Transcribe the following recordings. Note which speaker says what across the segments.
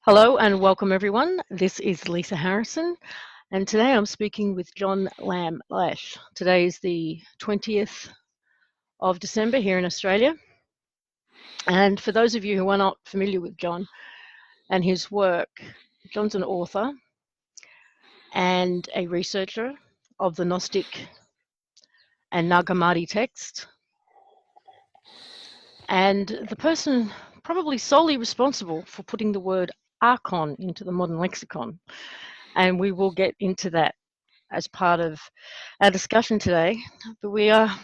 Speaker 1: Hello and welcome everyone. This is Lisa Harrison and today I'm speaking with John Lash. Today is the 20th of December here in Australia, and for those of you who are not familiar with John and his work, John's an author and a researcher of the Gnostic and Nag Hammadi text, and the person probably solely responsible for putting the word Archon into the modern lexicon, and we will get into that as part of our discussion today. But we are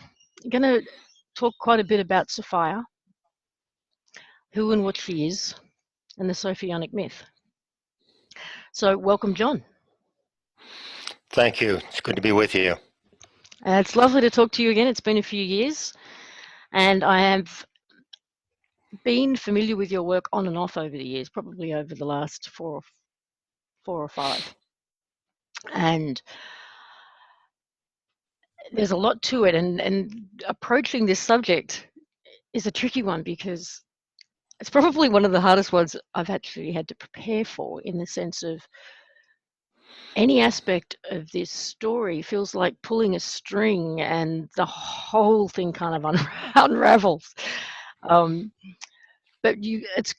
Speaker 1: going to talk quite a bit about Sophia, who and what she is, and the Sophianic myth. So welcome, John.
Speaker 2: Thank you. It's good to be with you.
Speaker 1: It's lovely to talk to you again. It's been a few years, and I have been familiar with your work on and off over the years, probably over the last four or five. And there's a lot to it, and approaching this subject is a tricky one because it's probably one of the hardest ones I've actually had to prepare for, in the sense of any aspect of this story feels like pulling a string and the whole thing kind of unravels. But it's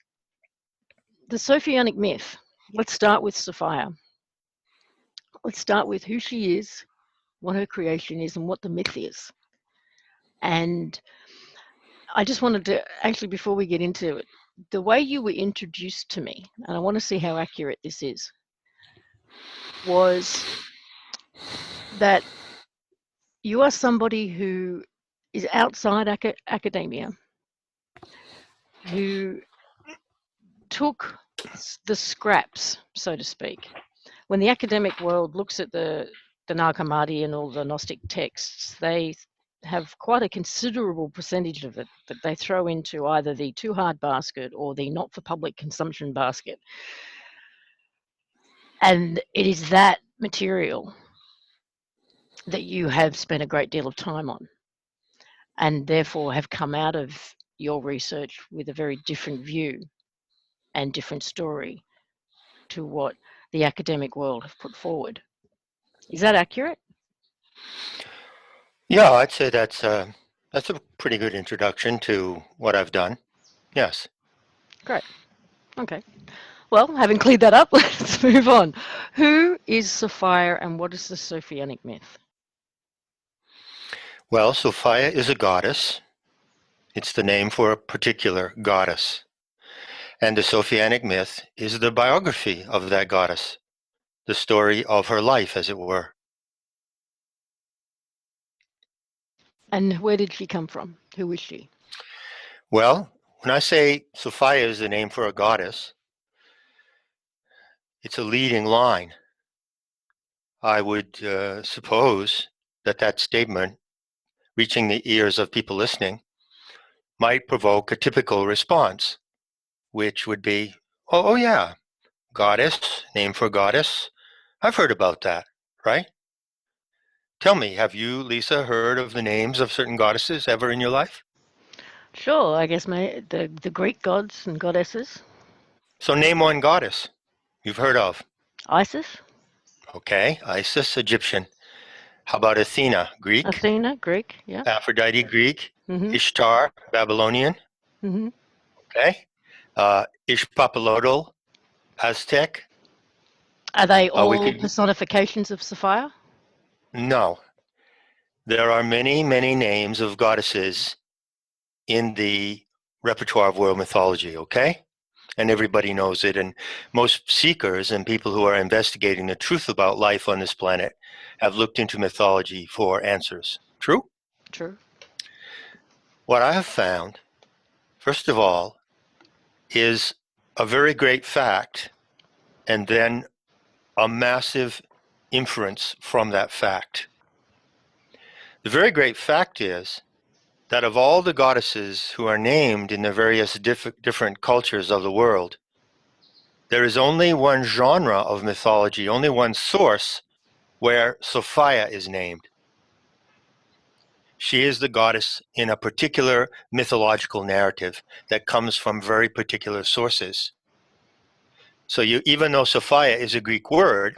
Speaker 1: the Sophianic myth. Let's start with Sophia. Let's start with who she is, what her creation is, and what the myth is. And I just wanted to, actually, before we get into it, the way you were introduced to me, and I want to see how accurate this is, was that you are somebody who is outside academia, who took the scraps, so to speak. When the academic world looks at the Nag Hammadi and all the Gnostic texts, they have quite a considerable percentage of it that they throw into either the too hard basket or the not for public consumption basket. And it is that material that you have spent a great deal of time on, and therefore have come out of your research with a very different view and different story to what the academic world have put forward. Is that accurate?
Speaker 2: Yeah, I'd say that's a pretty good introduction to what I've done. Yes.
Speaker 1: Great. Okay. Well, having cleared that up, let's move on. Who is Sophia and what is the Sophianic myth?
Speaker 2: Well, Sophia is a goddess. It's the name for a particular goddess. And the Sophianic myth is the biography of that goddess, the story of her life, as it were.
Speaker 1: And where did she come from? Who is she?
Speaker 2: Well, when I say Sophia is the name for a goddess, it's a leading line. I would suppose that that statement, reaching the ears of people listening, might provoke a typical response, which would be, oh yeah, goddess, name for goddess. I've heard about that, right? Tell me, have you, Lisa, heard of the names of certain goddesses ever in your life?
Speaker 1: Sure, I guess the Greek gods and goddesses.
Speaker 2: So name one goddess you've heard of.
Speaker 1: Isis?
Speaker 2: Okay, Isis, Egyptian. How about Athena, Greek?
Speaker 1: Athena, Greek, yeah.
Speaker 2: Aphrodite, Greek.
Speaker 1: Mm-hmm.
Speaker 2: Ishtar, Babylonian.
Speaker 1: Mm-hmm.
Speaker 2: Okay. Ishpapalotl, Aztec.
Speaker 1: Are they all personifications of Sophia?
Speaker 2: No. There are many, many names of goddesses in the repertoire of world mythology, okay? And everybody knows it. And most seekers and people who are investigating the truth about life on this planet have looked into mythology for answers. True?
Speaker 1: True.
Speaker 2: What I have found, first of all, is a very great fact, and then a massive inference from that fact. The very great fact is that of all the goddesses who are named in the various different cultures of the world, there is only one genre of mythology, only one source where Sophia is named. She is the goddess in a particular mythological narrative that comes from very particular sources. So even though Sophia is a Greek word,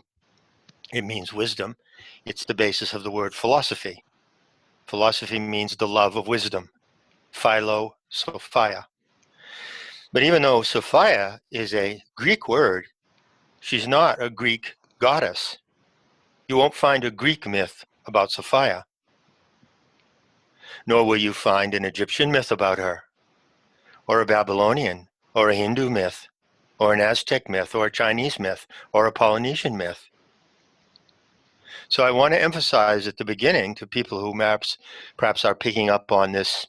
Speaker 2: it means wisdom. It's the basis of the word philosophy. Philosophy means the love of wisdom. Philo, Sophia. But even though Sophia is a Greek word, she's not a Greek goddess. You won't find a Greek myth about Sophia, nor will you find an Egyptian myth about her, or a Babylonian, or a Hindu myth, or an Aztec myth, or a Chinese myth, or a Polynesian myth. So I want to emphasize at the beginning to people who perhaps are picking up on this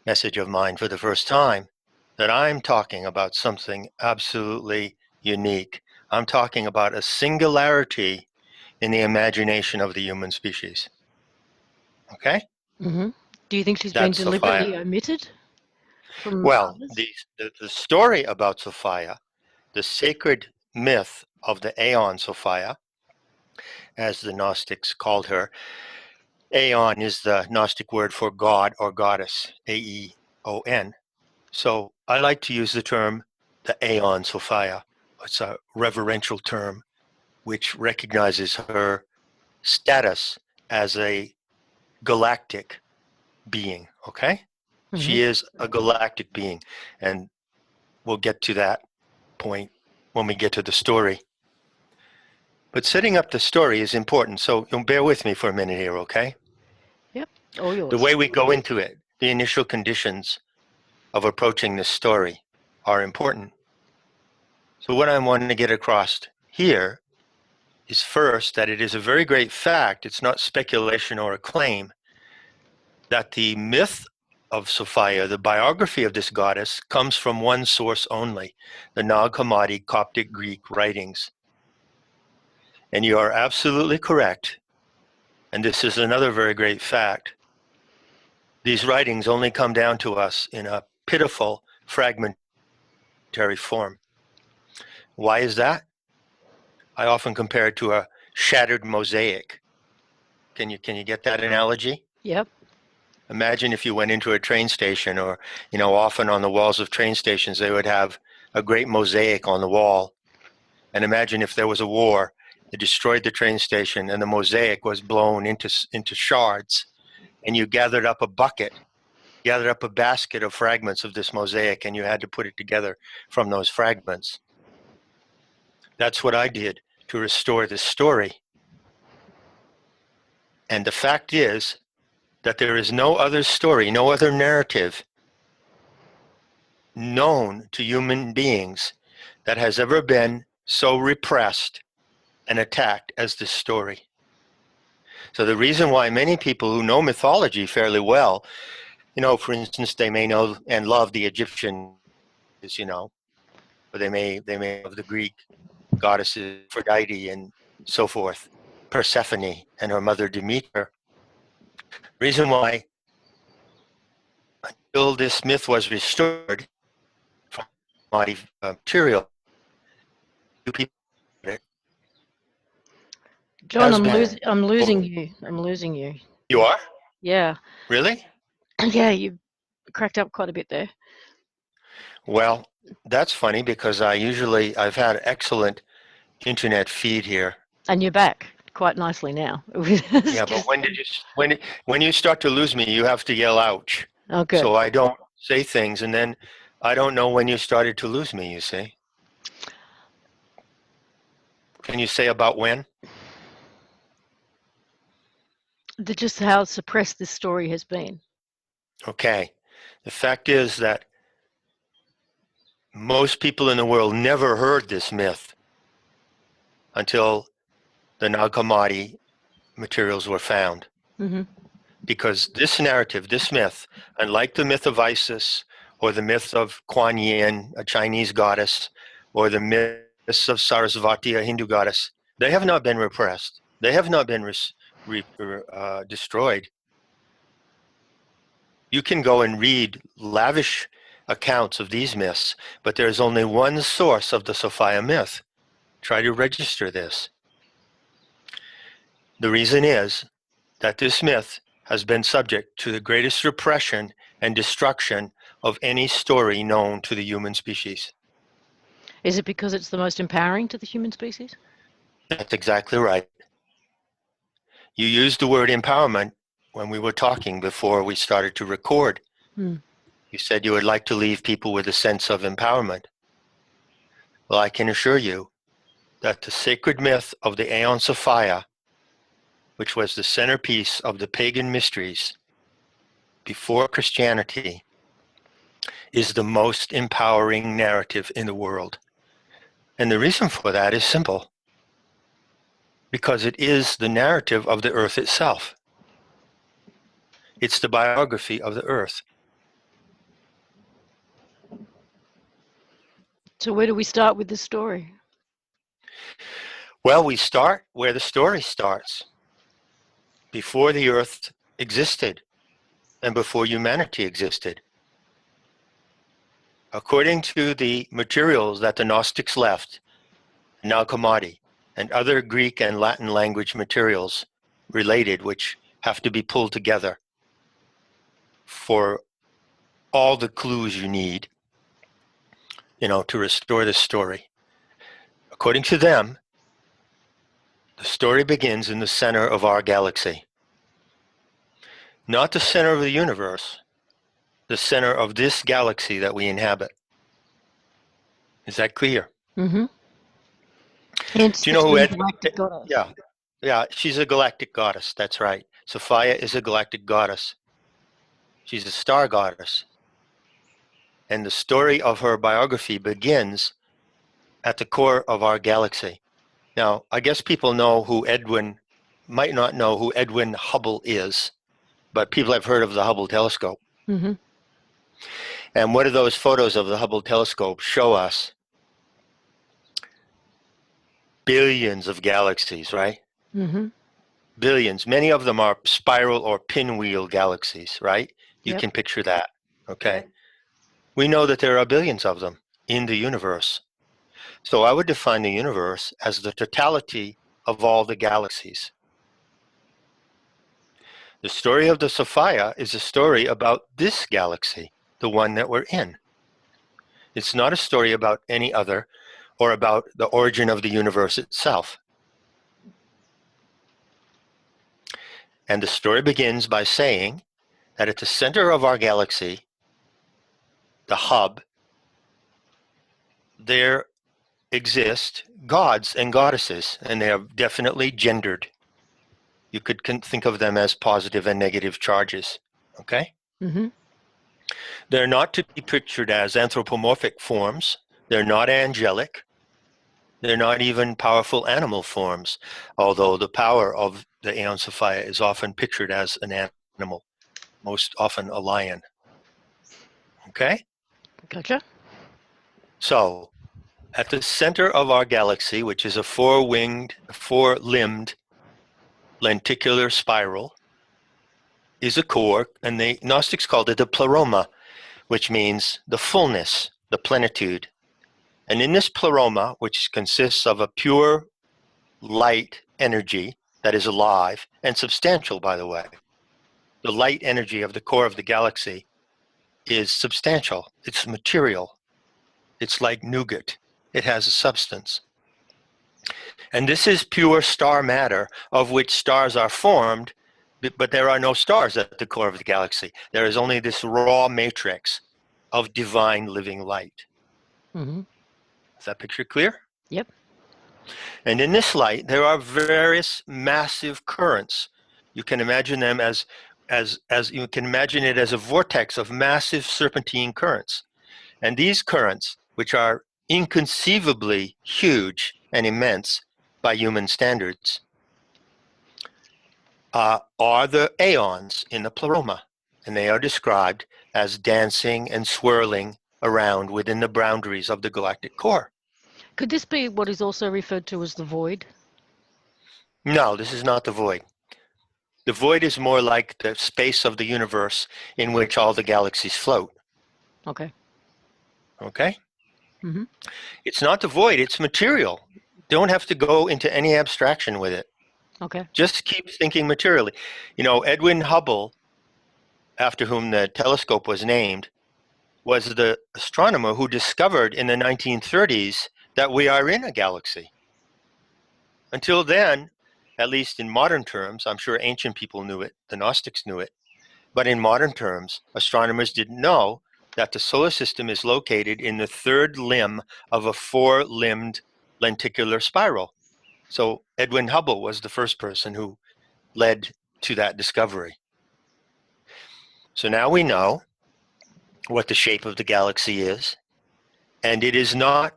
Speaker 2: message of mine for the first time, that I'm talking about something absolutely unique. I'm talking about a singularity in the imagination of the human species. Okay?
Speaker 1: Mm-hmm. Do you think she's been
Speaker 2: That's
Speaker 1: deliberately
Speaker 2: Sophia.
Speaker 1: omitted from
Speaker 2: Well,
Speaker 1: others?
Speaker 2: the story about Sophia, the sacred myth of the Aeon Sophia, as the Gnostics called her. Aeon is the Gnostic word for God or goddess, Aeon. So I like to use the term the Aeon Sophia. It's a reverential term which recognizes her status as a galactic being, okay?
Speaker 1: Mm-hmm.
Speaker 2: She is a galactic being, and we'll get to that point when we get to the story. But setting up the story is important, so you'll bear with me for a minute here, okay?
Speaker 1: Yep, all
Speaker 2: The
Speaker 1: yours.
Speaker 2: way we go into it, the initial conditions of approaching this story are important. So what I want to get across here is first that it is a very great fact, it's not speculation or a claim, that the myth of Sophia, the biography of this goddess, comes from one source only, the Nag Hammadi Coptic Greek writings. And you are absolutely correct, and this is another very great fact. These writings only come down to us in a pitiful, fragmentary form. Why is that? I often compare it to a shattered mosaic. Can you get that analogy?
Speaker 1: Yep.
Speaker 2: Imagine if you went into a train station, or, often on the walls of train stations, they would have a great mosaic on the wall. And imagine if there was a war, it destroyed the train station, and the mosaic was blown into shards. And you gathered up a basket of fragments of this mosaic, and you had to put it together from those fragments. That's what I did to restore this story. And the fact is that there is no other story, no other narrative known to human beings that has ever been so repressed and attacked as this story. So the reason why many people who know mythology fairly well, for instance, they may know and love the Egyptian, or they may love the Greek goddesses, Aphrodite and so forth, Persephone and her mother Demeter. The reason why, until this myth was restored from my material, you people,
Speaker 1: John,
Speaker 2: has been.
Speaker 1: I'm losing you. I'm losing you.
Speaker 2: You are?
Speaker 1: Yeah.
Speaker 2: Really?
Speaker 1: Yeah, you cracked up quite a bit there.
Speaker 2: Well, that's funny because I've had excellent internet feed here.
Speaker 1: And you're back quite nicely now.
Speaker 2: Yeah, but when you start to lose me, you have to yell ouch.
Speaker 1: Oh, good.
Speaker 2: So I don't say things, and then I don't know when you started to lose me, you see. Can you say about when?
Speaker 1: Just how suppressed this story has been.
Speaker 2: Okay. The fact is that most people in the world never heard this myth until the Nag Hammadi materials were found.
Speaker 1: Mm-hmm.
Speaker 2: Because this narrative, this myth, unlike the myth of Isis or the myth of Kuan Yin, a Chinese goddess, or the myths of Sarasvati, a Hindu goddess, they have not been repressed. They have not been destroyed. You can go and read lavish accounts of these myths, but there is only one source of the Sophia myth. Try to register this. The reason is that this myth has been subject to the greatest repression and destruction of any story known to the human species.
Speaker 1: Is it because it's the most empowering to the human species?
Speaker 2: That's exactly right. You used the word empowerment when we were talking before we started to record. You said you would like to leave people with a sense of empowerment. Well, I can assure you that the sacred myth of the Aeon Sophia, which was the centerpiece of the pagan mysteries before Christianity, is the most empowering narrative in the world. And the reason for that is simple. Because it is the narrative of the earth itself. It's the biography of the earth.
Speaker 1: So where do we start with this story?
Speaker 2: Well, we start where the story starts. Before the earth existed and before humanity existed. According to the materials that the Gnostics left, Nag Hammadi, and other Greek and Latin language materials related, which have to be pulled together for all the clues you need, to restore this story. According to them, the story begins in the center of our galaxy. Not the center of the universe, the center of this galaxy that we inhabit. Is that clear?
Speaker 1: Mm-hmm. Hence,
Speaker 2: Do you know who
Speaker 1: galactic goddess.
Speaker 2: Yeah, she's a galactic goddess. That's right. Sophia is a galactic goddess. She's a star goddess. And the story of her biography begins at the core of our galaxy. Now, I guess people might not know who Edwin Hubble is, but people have heard of the Hubble telescope.
Speaker 1: Mm-hmm.
Speaker 2: And what do those photos of the Hubble telescope show us? Billions of galaxies, right?
Speaker 1: Mm-hmm.
Speaker 2: Billions. Many of them are spiral or pinwheel galaxies, right? You
Speaker 1: Yep.
Speaker 2: can picture that, okay? We know that there are billions of them in the universe. So I would define the universe as the totality of all the galaxies. The story of the Sophia is a story about this galaxy, the one that we're in. It's not a story about any other or about the origin of the universe itself. And the story begins by saying that at the center of our galaxy, the hub, there exist gods and goddesses, and they are definitely gendered. You could think of them as positive and negative charges, okay?
Speaker 1: Mm-hmm.
Speaker 2: They're not to be pictured as anthropomorphic forms. They're not angelic. They're not even powerful animal forms, although the power of the Aeon Sophia is often pictured as an animal, most often a lion. Okay?
Speaker 1: Gotcha.
Speaker 2: So, at the center of our galaxy, which is a four-limbed lenticular spiral, is a core, and the Gnostics called it the pleroma, which means the fullness, the plenitude. And in this pleroma, which consists of a pure light energy that is alive and substantial, by the way, the light energy of the core of the galaxy is substantial. It's material. It's like nougat. It has a substance. And this is pure star matter, of which stars are formed, but there are no stars at the core of the galaxy. There is only this raw matrix of divine living light.
Speaker 1: Mm-hmm.
Speaker 2: Is that picture clear?
Speaker 1: Yep.
Speaker 2: And in this light, there are various massive currents. You can imagine them as you can imagine it as a vortex of massive serpentine currents. And these currents, which are inconceivably huge and immense by human standards, are the aeons in the pleroma. And they are described as dancing and swirling around within the boundaries of the galactic core.
Speaker 1: Could this be what is also referred to as the void?
Speaker 2: No, this is not the void. The void is more like the space of the universe in which all the galaxies float.
Speaker 1: Okay.
Speaker 2: Okay?
Speaker 1: Mm-hmm.
Speaker 2: It's not the void, it's material. Don't have to go into any abstraction with it.
Speaker 1: Okay.
Speaker 2: Just keep thinking materially. Edwin Hubble, after whom the telescope was named, was the astronomer who discovered in the 1930s that we are in a galaxy. Until then, at least in modern terms, I'm sure ancient people knew it, the Gnostics knew it, but in modern terms, astronomers didn't know that the solar system is located in the third limb of a four-limbed lenticular spiral. So Edwin Hubble was the first person who led to that discovery. So now we know what the shape of the galaxy is, and it is not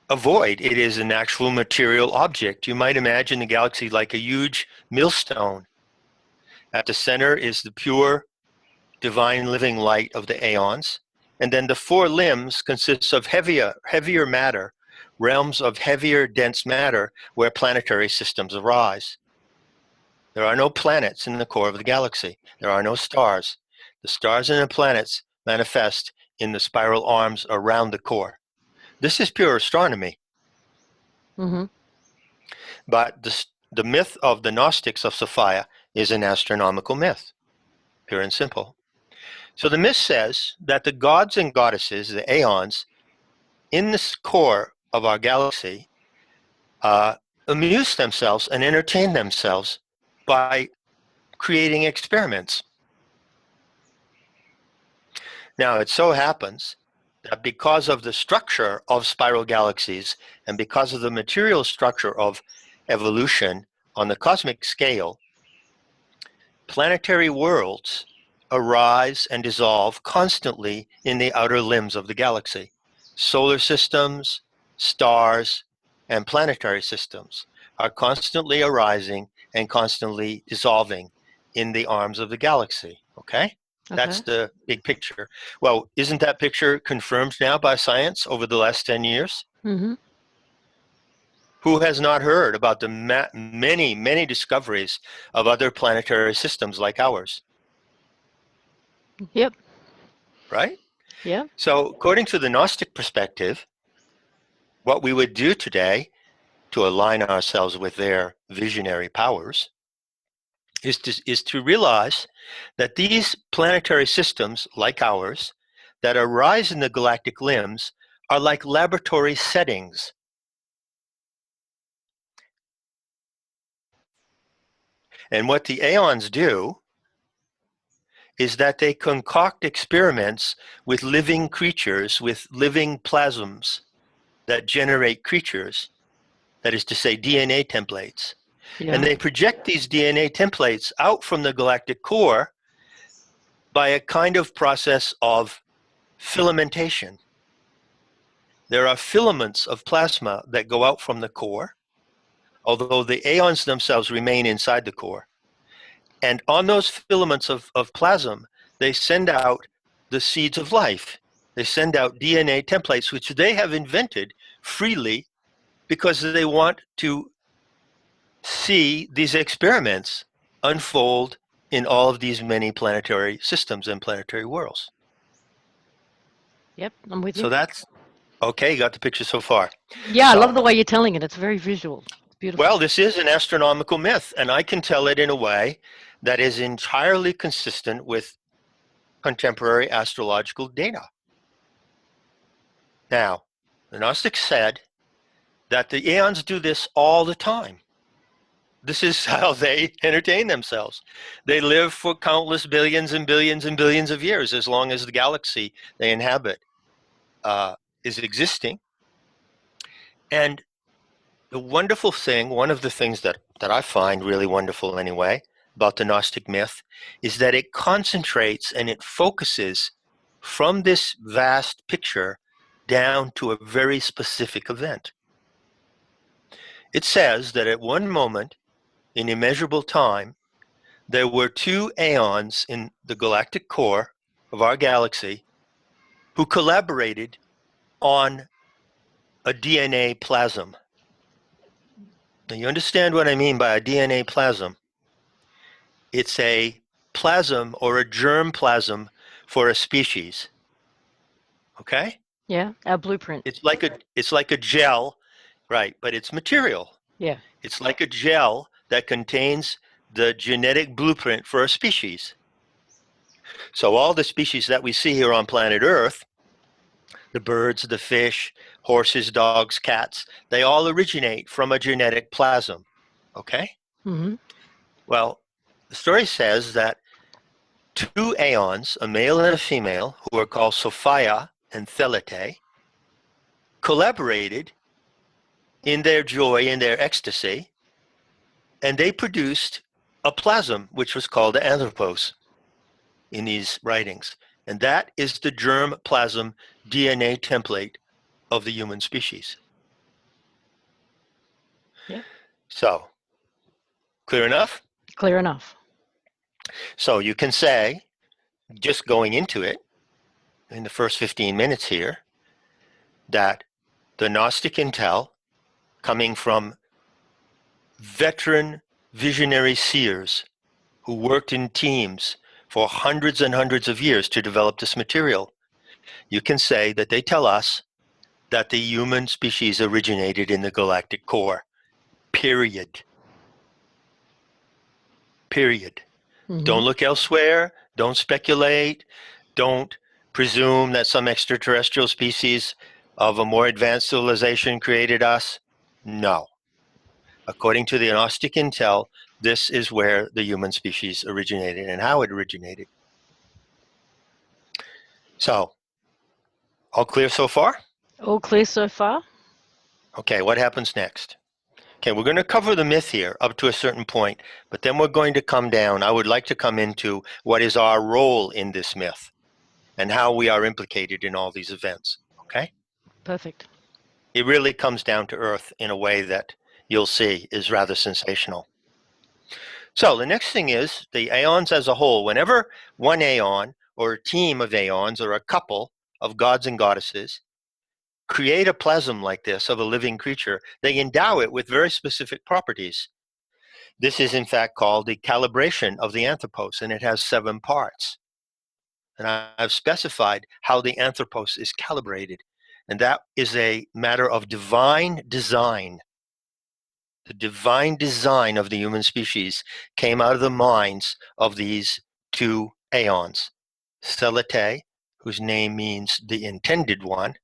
Speaker 2: a void. It is an actual material object. You might imagine the galaxy like a huge millstone. At the center is the pure, divine living light of the aeons, and then the four limbs consists of heavier matter, realms of heavier, dense matter where planetary systems arise. There are no planets in the core of the galaxy. There are no stars. The stars and the planets manifest in the spiral arms around the core. This is pure astronomy.
Speaker 1: Mm-hmm.
Speaker 2: But the myth of the Gnostics of Sophia is an astronomical myth, pure and simple. So the myth says that the gods and goddesses, the aeons, in this core of our galaxy, amuse themselves and entertain themselves by creating experiments. Now, it so happens that because of the structure of spiral galaxies and because of the material structure of evolution on the cosmic scale, planetary worlds arise and dissolve constantly in the outer limbs of the galaxy. Solar systems, stars, and planetary systems are constantly arising and constantly dissolving in the arms of the galaxy, okay? That's the big picture. Well, isn't that picture confirmed now by science over the last 10 years?
Speaker 1: Mm-hmm.
Speaker 2: Who has not heard about the many, many discoveries of other planetary systems like ours?
Speaker 1: Yep.
Speaker 2: Right?
Speaker 1: Yeah.
Speaker 2: So according to the Gnostic perspective, what we would do today to align ourselves with their visionary powers is to realize that these planetary systems, like ours, that arise in the galactic limbs are like laboratory settings. And what the aeons do is that they concoct experiments with living creatures, with living plasms that generate creatures, that is to say, DNA templates.
Speaker 1: Yeah.
Speaker 2: And they project these DNA templates out from the galactic core by a kind of process of filamentation. There are filaments of plasma that go out from the core, although the aeons themselves remain inside the core. And on those filaments of plasm, they send out the seeds of life. They send out DNA templates, which they have invented freely because they want to see these experiments unfold in all of these many planetary systems and planetary worlds.
Speaker 1: Yep, I'm with you.
Speaker 2: So that's, okay, you got the picture so far.
Speaker 1: Yeah, I love the way you're telling it. It's very visual. It's beautiful.
Speaker 2: Well, this is an astronomical myth, and I can tell it in a way that is entirely consistent with contemporary astrological data. Now, the Gnostics said that the aeons do this all the time. This is how they entertain themselves. They live for countless billions and billions and billions of years, as long as the galaxy they inhabit is existing. And the wonderful thing, one of the things that I find really wonderful anyway, about the Gnostic myth, is that it concentrates and it focuses from this vast picture down to a very specific event. It says that at one moment in immeasurable time, there were two aeons in the galactic core of our galaxy who collaborated on a DNA plasm. Now, you understand what I mean by a DNA plasm? It's a plasm or a germ plasm for a species. Okay?
Speaker 1: Yeah, our blueprint.
Speaker 2: It's like a gel, right, but it's material.
Speaker 1: Yeah.
Speaker 2: It's like a gel that contains the genetic blueprint for a species. So all the species that we see here on planet Earth the birds, the fish, horses, dogs, cats, they all originate from a genetic plasm. Okay?
Speaker 1: Mm-hmm.
Speaker 2: Well, the story says that two aeons, a male and a female, who are called Sophia and Thelete, collaborated in their joy, in their ecstasy, and they produced a plasm, which was called the anthropos in these writings. And that is the germ plasm DNA template of the human species.
Speaker 1: Yeah.
Speaker 2: So, clear enough?
Speaker 1: Clear enough.
Speaker 2: So you can say, just going into it, in the first 15 minutes here, that the Gnostic intel, coming from veteran visionary seers who worked in teams for hundreds and hundreds of years to develop this material, you can say that they tell us that the human species originated in the galactic core. Period. Period.
Speaker 1: Mm-hmm.
Speaker 2: Don't look elsewhere. Don't speculate. Don't presume that some extraterrestrial species of a more advanced civilization created us. No. According to the Gnostic intel, this is where the human species originated and how it originated. So, all clear so far?
Speaker 1: All clear so far?
Speaker 2: Okay, what happens next? Okay, we're going to cover the myth here up to a certain point, but then we're going to come down. I would like to come into what is our role in this myth and how we are implicated in all these events. Okay?
Speaker 1: Perfect.
Speaker 2: It really comes down to earth in a way that you'll see is rather sensational. So the next thing is the aeons as a whole. Whenever one aeon or a team of aeons or a couple of gods and goddesses create a plasm like this of a living creature, they endow it with very specific properties. This is in fact called the calibration of the anthropos, and it has 7 parts. And I've specified how the anthropos is calibrated, and that is a matter of divine design. The divine design of the human species came out of the minds of these two aeons, Selete, whose name means the intended one,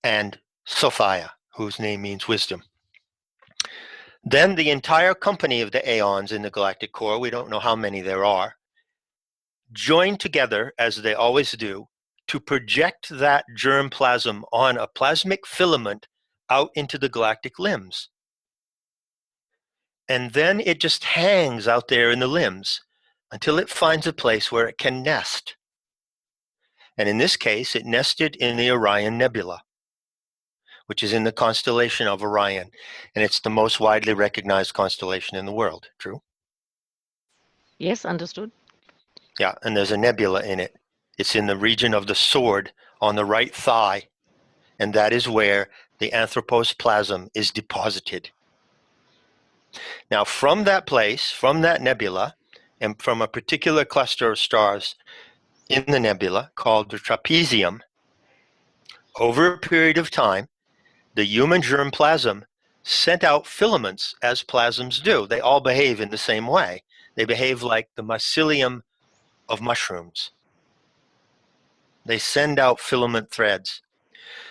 Speaker 2: and Sophia, whose name means wisdom. Then the entire company of the aeons in the galactic core, we don't know how many there are, join together, as they always do, to project that germ plasm on a plasmic filament out into the galactic limbs. And then it just hangs out there in the limbs until it finds a place where it can nest. And in this case, it nested in the Orion Nebula, which is in the constellation of Orion. And it's the most widely recognized constellation in the world. True?
Speaker 1: Yes, understood.
Speaker 2: Yeah, and there's a nebula in it. It's in the region of the sword on the right thigh. And that is where the anthropos plasm is deposited. Now, from that place, from that nebula, and from a particular cluster of stars in the nebula called the trapezium, over a period of time, the human germ plasm sent out filaments as plasms do. They all behave in the same way. They behave like the mycelium of mushrooms. They send out filament threads.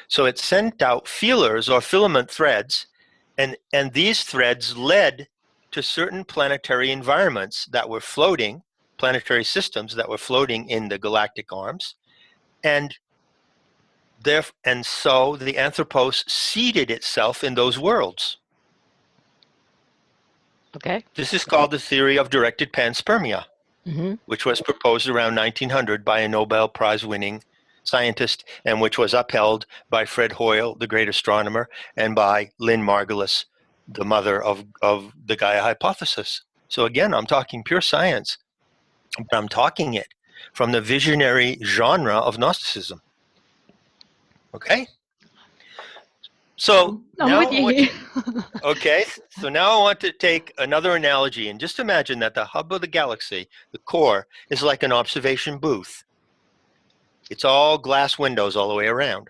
Speaker 2: So it sent out feelers or filament threads, and these threads led to certain planetary environments that were floating, planetary systems that were floating in the galactic arms, and so the anthropos seeded itself in those worlds.
Speaker 1: Okay.
Speaker 2: This is called the theory of directed panspermia, which was proposed around 1900 by a Nobel Prize-winning scientist, and which was upheld by Fred Hoyle, the great astronomer, and by Lynn Margulis, the mother of the Gaia hypothesis. So again, I'm talking pure science, but I'm talking it from the visionary genre of Gnosticism. Okay? So
Speaker 1: I'm
Speaker 2: now
Speaker 1: with you here.
Speaker 2: okay, so now I want to take another analogy, and just imagine that the hub of the galaxy, the core, is like an observation booth. It's all glass windows all the way around.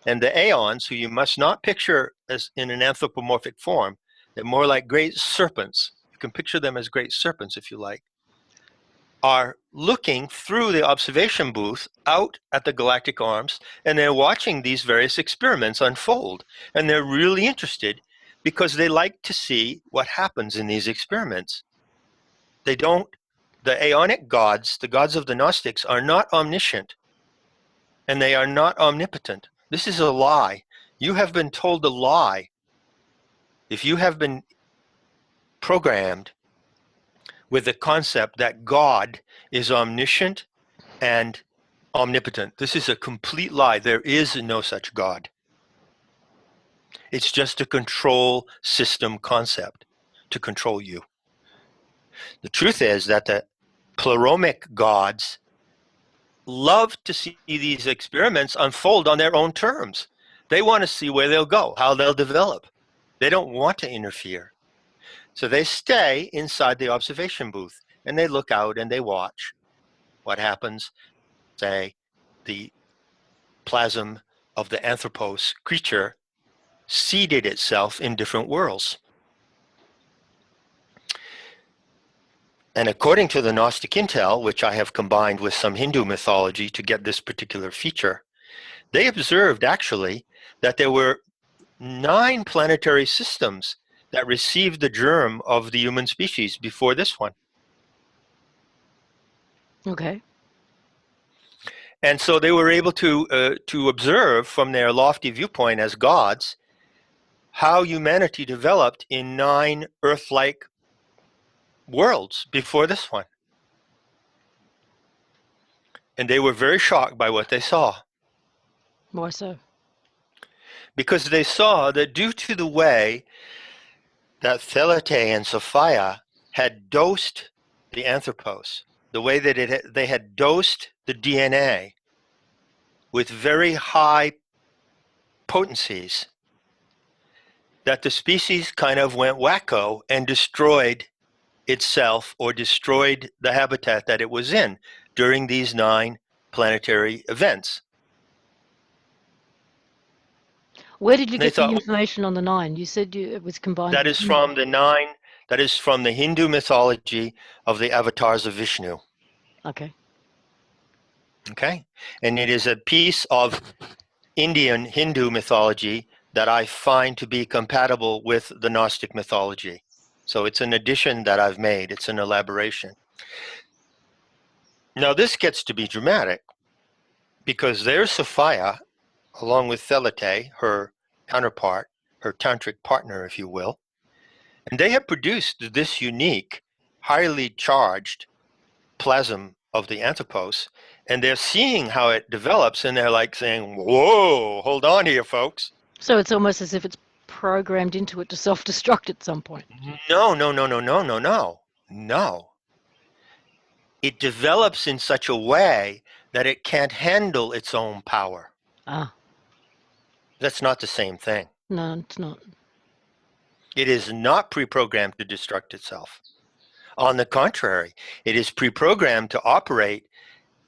Speaker 2: And the aeons, who you must not picture as in an anthropomorphic form, they're more like great serpents. You can picture them as great serpents if you like. are looking through the observation booth out at the galactic arms, and they're watching these various experiments unfold. And they're really interested because they like to see what happens in these experiments. They don't, the Aeonic gods, the gods of the Gnostics, are not omniscient, and they are not omnipotent. This is a lie. You have been told a lie. If you have been programmed with the concept that God is omniscient and omnipotent, this is a complete lie. There is no such God. It's just a control system concept to control you. The truth is that the Pleroma gods love to see these experiments unfold on their own terms. They want to see where they'll go, how they'll develop. They don't want to interfere. So they stay inside the observation booth, and they look out and they watch what happens. Say, the plasm of the anthropos creature seeded itself in different worlds. And according to the Gnostic intel, which I have combined with some Hindu mythology to get this particular feature, they observed actually that there were 9 planetary systems that received the germ of the human species before this one.
Speaker 1: Okay.
Speaker 2: And so they were able to observe from their lofty viewpoint as gods how humanity developed in 9 Earth-like worlds before this one. And they were very shocked by what they saw.
Speaker 1: Why so?
Speaker 2: Because they saw that due to the way that Thelete and Sophia had dosed the anthropos, the way that they had dosed the DNA with very high potencies, that the species kind of went wacko and destroyed itself or destroyed the habitat that it was in during these 9 planetary events.
Speaker 1: Where did you
Speaker 2: They
Speaker 1: get the
Speaker 2: thought,
Speaker 1: information on the 9? You said it was combined.
Speaker 2: that is from the 9, that is from the Hindu mythology of the avatars of Vishnu.
Speaker 1: Okay.
Speaker 2: Okay? And it is a piece of Indian Hindu mythology that I find to be compatible with the Gnostic mythology. So it's an addition that I've made. It's an elaboration. Now this gets to be dramatic because there's Sophia, along with Thelete, her counterpart, her tantric partner, if you will, and they have produced this unique, highly charged plasm of the anthropos, and they're seeing how it develops, and they're like saying, whoa, hold on here, folks.
Speaker 1: So it's almost as if it's programmed into it to self-destruct at some point.
Speaker 2: No. It develops in such a way that it can't handle its own power.
Speaker 1: Ah.
Speaker 2: That's not the same thing.
Speaker 1: No, it's not.
Speaker 2: It is not pre-programmed to destruct itself. On the contrary, it is pre-programmed to operate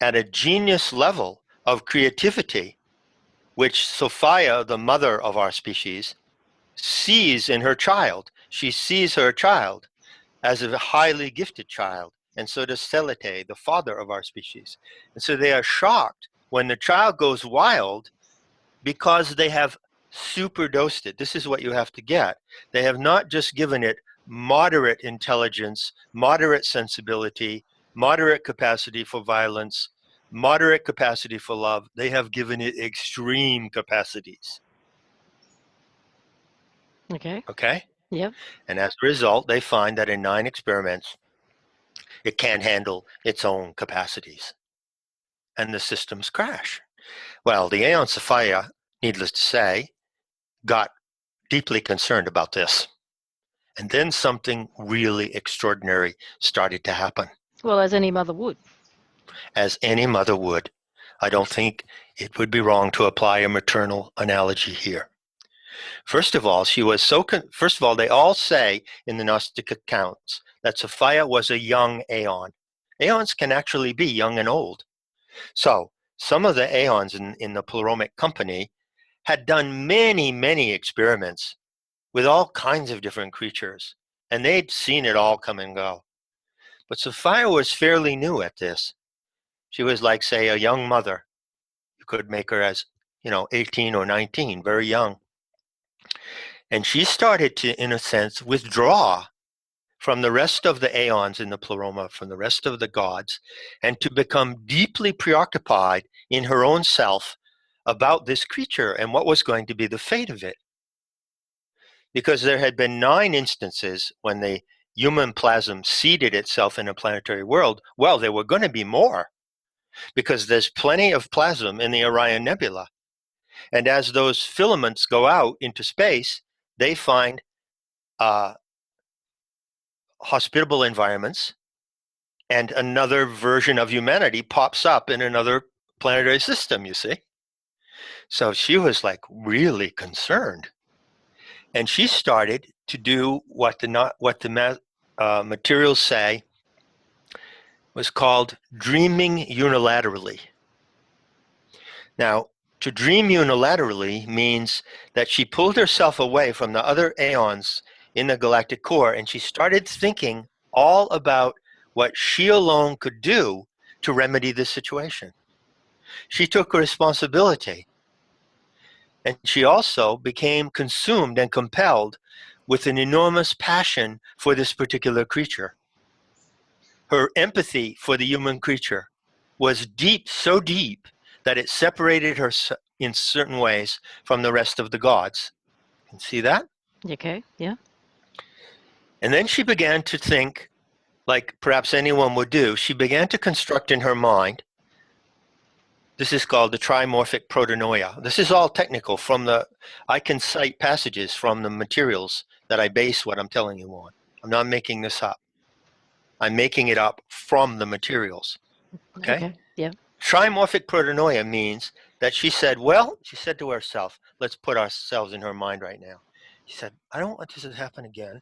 Speaker 2: at a genius level of creativity, which Sophia, the mother of our species, sees in her child. She sees her child as a highly gifted child, and so does Thelete, the father of our species. And so they are shocked when the child goes wild because they have superdosed it. This is what you have to get. They have not just given it moderate intelligence, moderate sensibility, moderate capacity for violence, moderate capacity for love. They have given it extreme capacities.
Speaker 1: Okay.
Speaker 2: Okay?
Speaker 1: Yep.
Speaker 2: And as a result, they find that in 9 experiments, it can't handle its own capacities. And the systems crash. Well, the Aeon Sophia, needless to say, got deeply concerned about this. And then something really extraordinary started to happen.
Speaker 1: Well, as any mother would.
Speaker 2: As any mother would. I don't think it would be wrong to apply a maternal analogy here. First of all, she was so. First of all, they all say in the Gnostic accounts that Sophia was a young Aeon. Aeons can actually be young and old. So some of the Aeons in the Pleroma company had done many experiments with all kinds of different creatures, and they'd seen it all come and go. But Sophia was fairly new at this. She was like, say, a young mother. You could make her as, 18 or 19, very young. And she started to, in a sense, withdraw from the rest of the aeons in the pleroma, from the rest of the gods, and to become deeply preoccupied in her own self about this creature and what was going to be the fate of it. Because there had been 9 instances when the human plasm seeded itself in a planetary world. Well, there were going to be more, because there's plenty of plasm in the Orion Nebula. And as those filaments go out into space, they find hospitable environments, and another version of humanity pops up in another planetary system, you see. So she was like really concerned. And she started to do what the materials say was called dreaming unilaterally. Now, to dream unilaterally means that she pulled herself away from the other aeons in the galactic core, and she started thinking all about what she alone could do to remedy this situation. She took responsibility, and she also became consumed and compelled with an enormous passion for this particular creature. Her empathy for the human creature was deep, so deep, that it separated her in certain ways from the rest of the gods. You can see that?
Speaker 1: Okay, yeah.
Speaker 2: And then she began to think, like perhaps anyone would do, she began to construct in her mind. This is called the trimorphic protonoia. This is all technical. I can cite passages from the materials that I base what I'm telling you on. I'm not making this up. I'm making it up from the materials. Okay?
Speaker 1: Yeah.
Speaker 2: Trimorphic protonoia means that she said to herself, let's put ourselves in her mind right now. She said, I don't want this to happen again.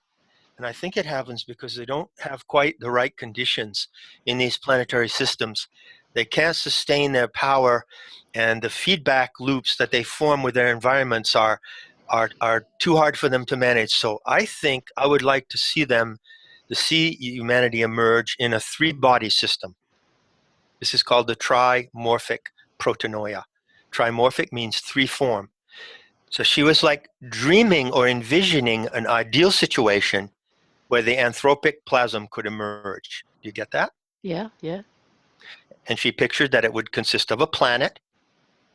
Speaker 2: And I think it happens because they don't have quite the right conditions in these planetary systems. They can't sustain their power, and the feedback loops that they form with their environments are too hard for them to manage. So I think I would like to see humanity emerge in a 3-body system. This is called the trimorphic protonoia. Trimorphic means 3-form. So she was like dreaming or envisioning an ideal situation where the anthropic plasm could emerge. Do you get that?
Speaker 1: Yeah, yeah.
Speaker 2: And she pictured that it would consist of a planet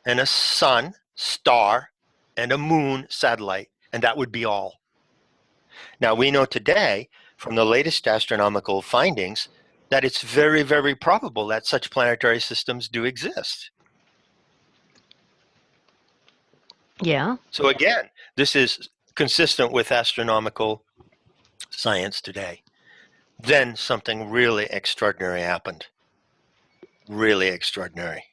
Speaker 2: and a sun, star, and a moon satellite, and that would be all. Now, we know today from the latest astronomical findings that it's very, very probable that such planetary systems do exist.
Speaker 1: Yeah.
Speaker 2: So again, this is consistent with astronomical science today. Then something really extraordinary happened. Really extraordinary.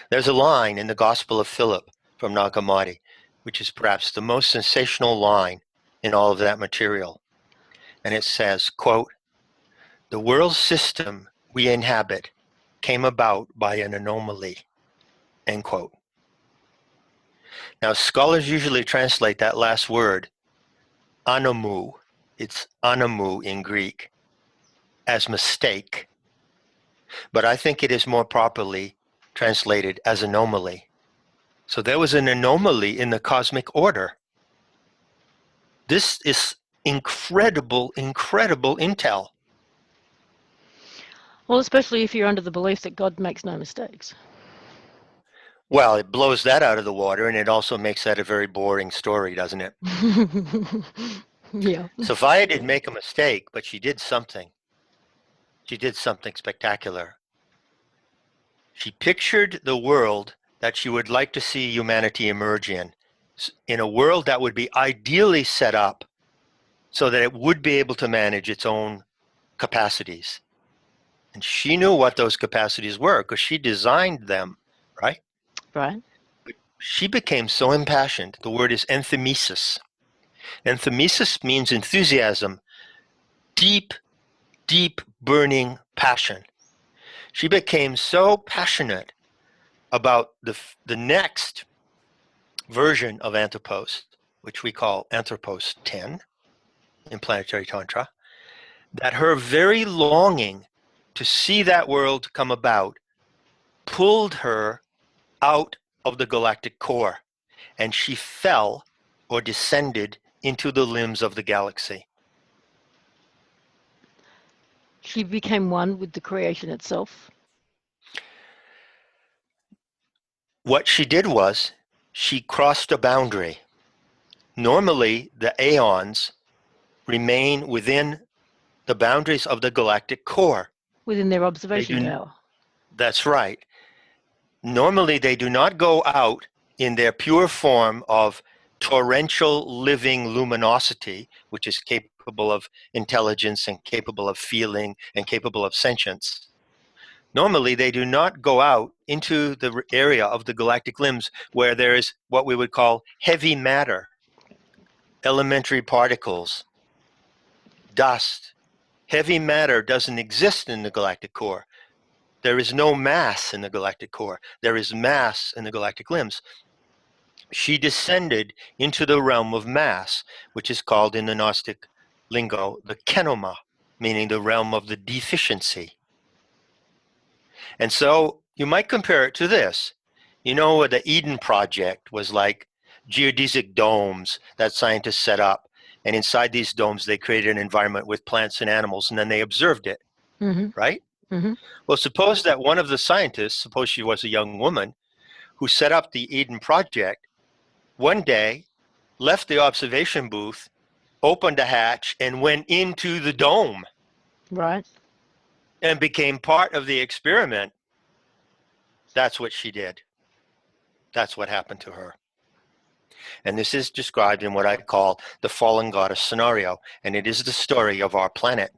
Speaker 2: There's a line in the Gospel of Philip from Nag Hammadi, which is perhaps the most sensational line in all of that material. And it says, quote, "The world system we inhabit came about by an anomaly," end quote. Now, scholars usually translate that last word, anomou, it's anomou in Greek, as mistake. But I think it is more properly translated as anomaly. So there was an anomaly in the cosmic order. This is incredible, incredible intel.
Speaker 1: Well, especially if you're under the belief that God makes no mistakes.
Speaker 2: Well, it blows that out of the water, and it also makes that a very boring story, doesn't it?
Speaker 1: Yeah.
Speaker 2: Sophia didn't make a mistake, but she did something. She did something spectacular. She pictured the world that she would like to see humanity emerge in a world that would be ideally set up so that it would be able to manage its own capacities. And she knew what those capacities were because she designed them, right?
Speaker 1: Right.
Speaker 2: She became so impassioned. The word is enthemesis. Enthemesis means enthusiasm, deep, deep burning passion. She became so passionate about the next version of Anthropos, which we call Anthropos 10 in Planetary Tantra, that her very longing to see that world come about pulled her out of the galactic core, and she fell or descended into the limbs of the galaxy.
Speaker 1: She became one with the creation itself.
Speaker 2: What she did was she crossed a boundary. Normally, the aeons remain within the boundaries of the galactic core.
Speaker 1: Within their observation power.
Speaker 2: That's right. Normally, they do not go out in their pure form of torrential living luminosity, which is capable of intelligence and capable of feeling and capable of sentience. Normally, they do not go out into the area of the galactic limbs where there is what we would call heavy matter, elementary particles, dust. Heavy matter doesn't exist in the galactic core. There is no mass in the galactic core. There is mass in the galactic limbs. She descended into the realm of mass, which is called in the Gnostic lingo the kenoma, meaning the realm of the deficiency. And so you might compare it to this. You know, the Eden Project was like geodesic domes that scientists set up. And inside these domes, they created an environment with plants and animals, and then they observed it, right? Well, suppose that one of the scientists, suppose she was a young woman, who set up the Eden Project, one day left the observation booth, opened a hatch, and went into the dome.
Speaker 1: Right.
Speaker 2: And became part of the experiment. That's what she did. That's what happened to her. And this is described in what I call the fallen goddess scenario, and it is the story of our planet.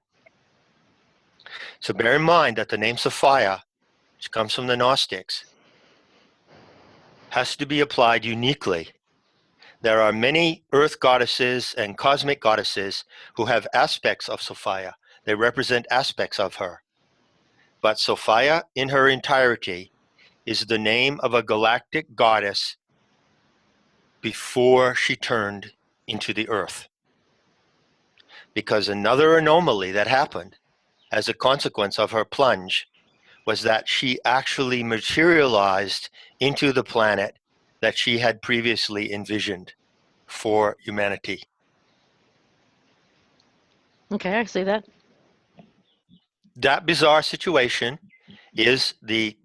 Speaker 2: So bear in mind that the name Sophia, which comes from the Gnostics, has to be applied uniquely. There are many earth goddesses and cosmic goddesses who have aspects of Sophia. They represent aspects of her. But Sophia in her entirety is the name of a galactic goddess before she turned into the earth. Because another anomaly that happened as a consequence of her plunge was that she actually materialized into the planet that she had previously envisioned for humanity.
Speaker 1: Okay, I see that.
Speaker 2: That bizarre situation is the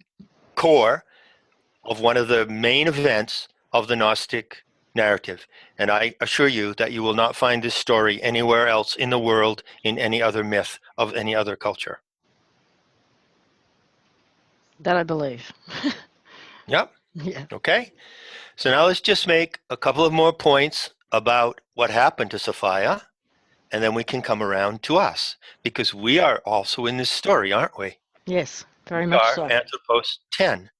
Speaker 2: core of one of the main events of the Gnostic narrative. And I assure you that you will not find this story anywhere else in the world in any other myth of any other culture.
Speaker 1: That I believe.
Speaker 2: Yep.
Speaker 1: Yeah.
Speaker 2: Okay. So now let's just make a couple of more points about what happened to Sophia, and then we can come around to us, because we are also in this story, aren't we?
Speaker 1: Yes, very
Speaker 2: We
Speaker 1: much
Speaker 2: are
Speaker 1: so.
Speaker 2: Anthropos 10.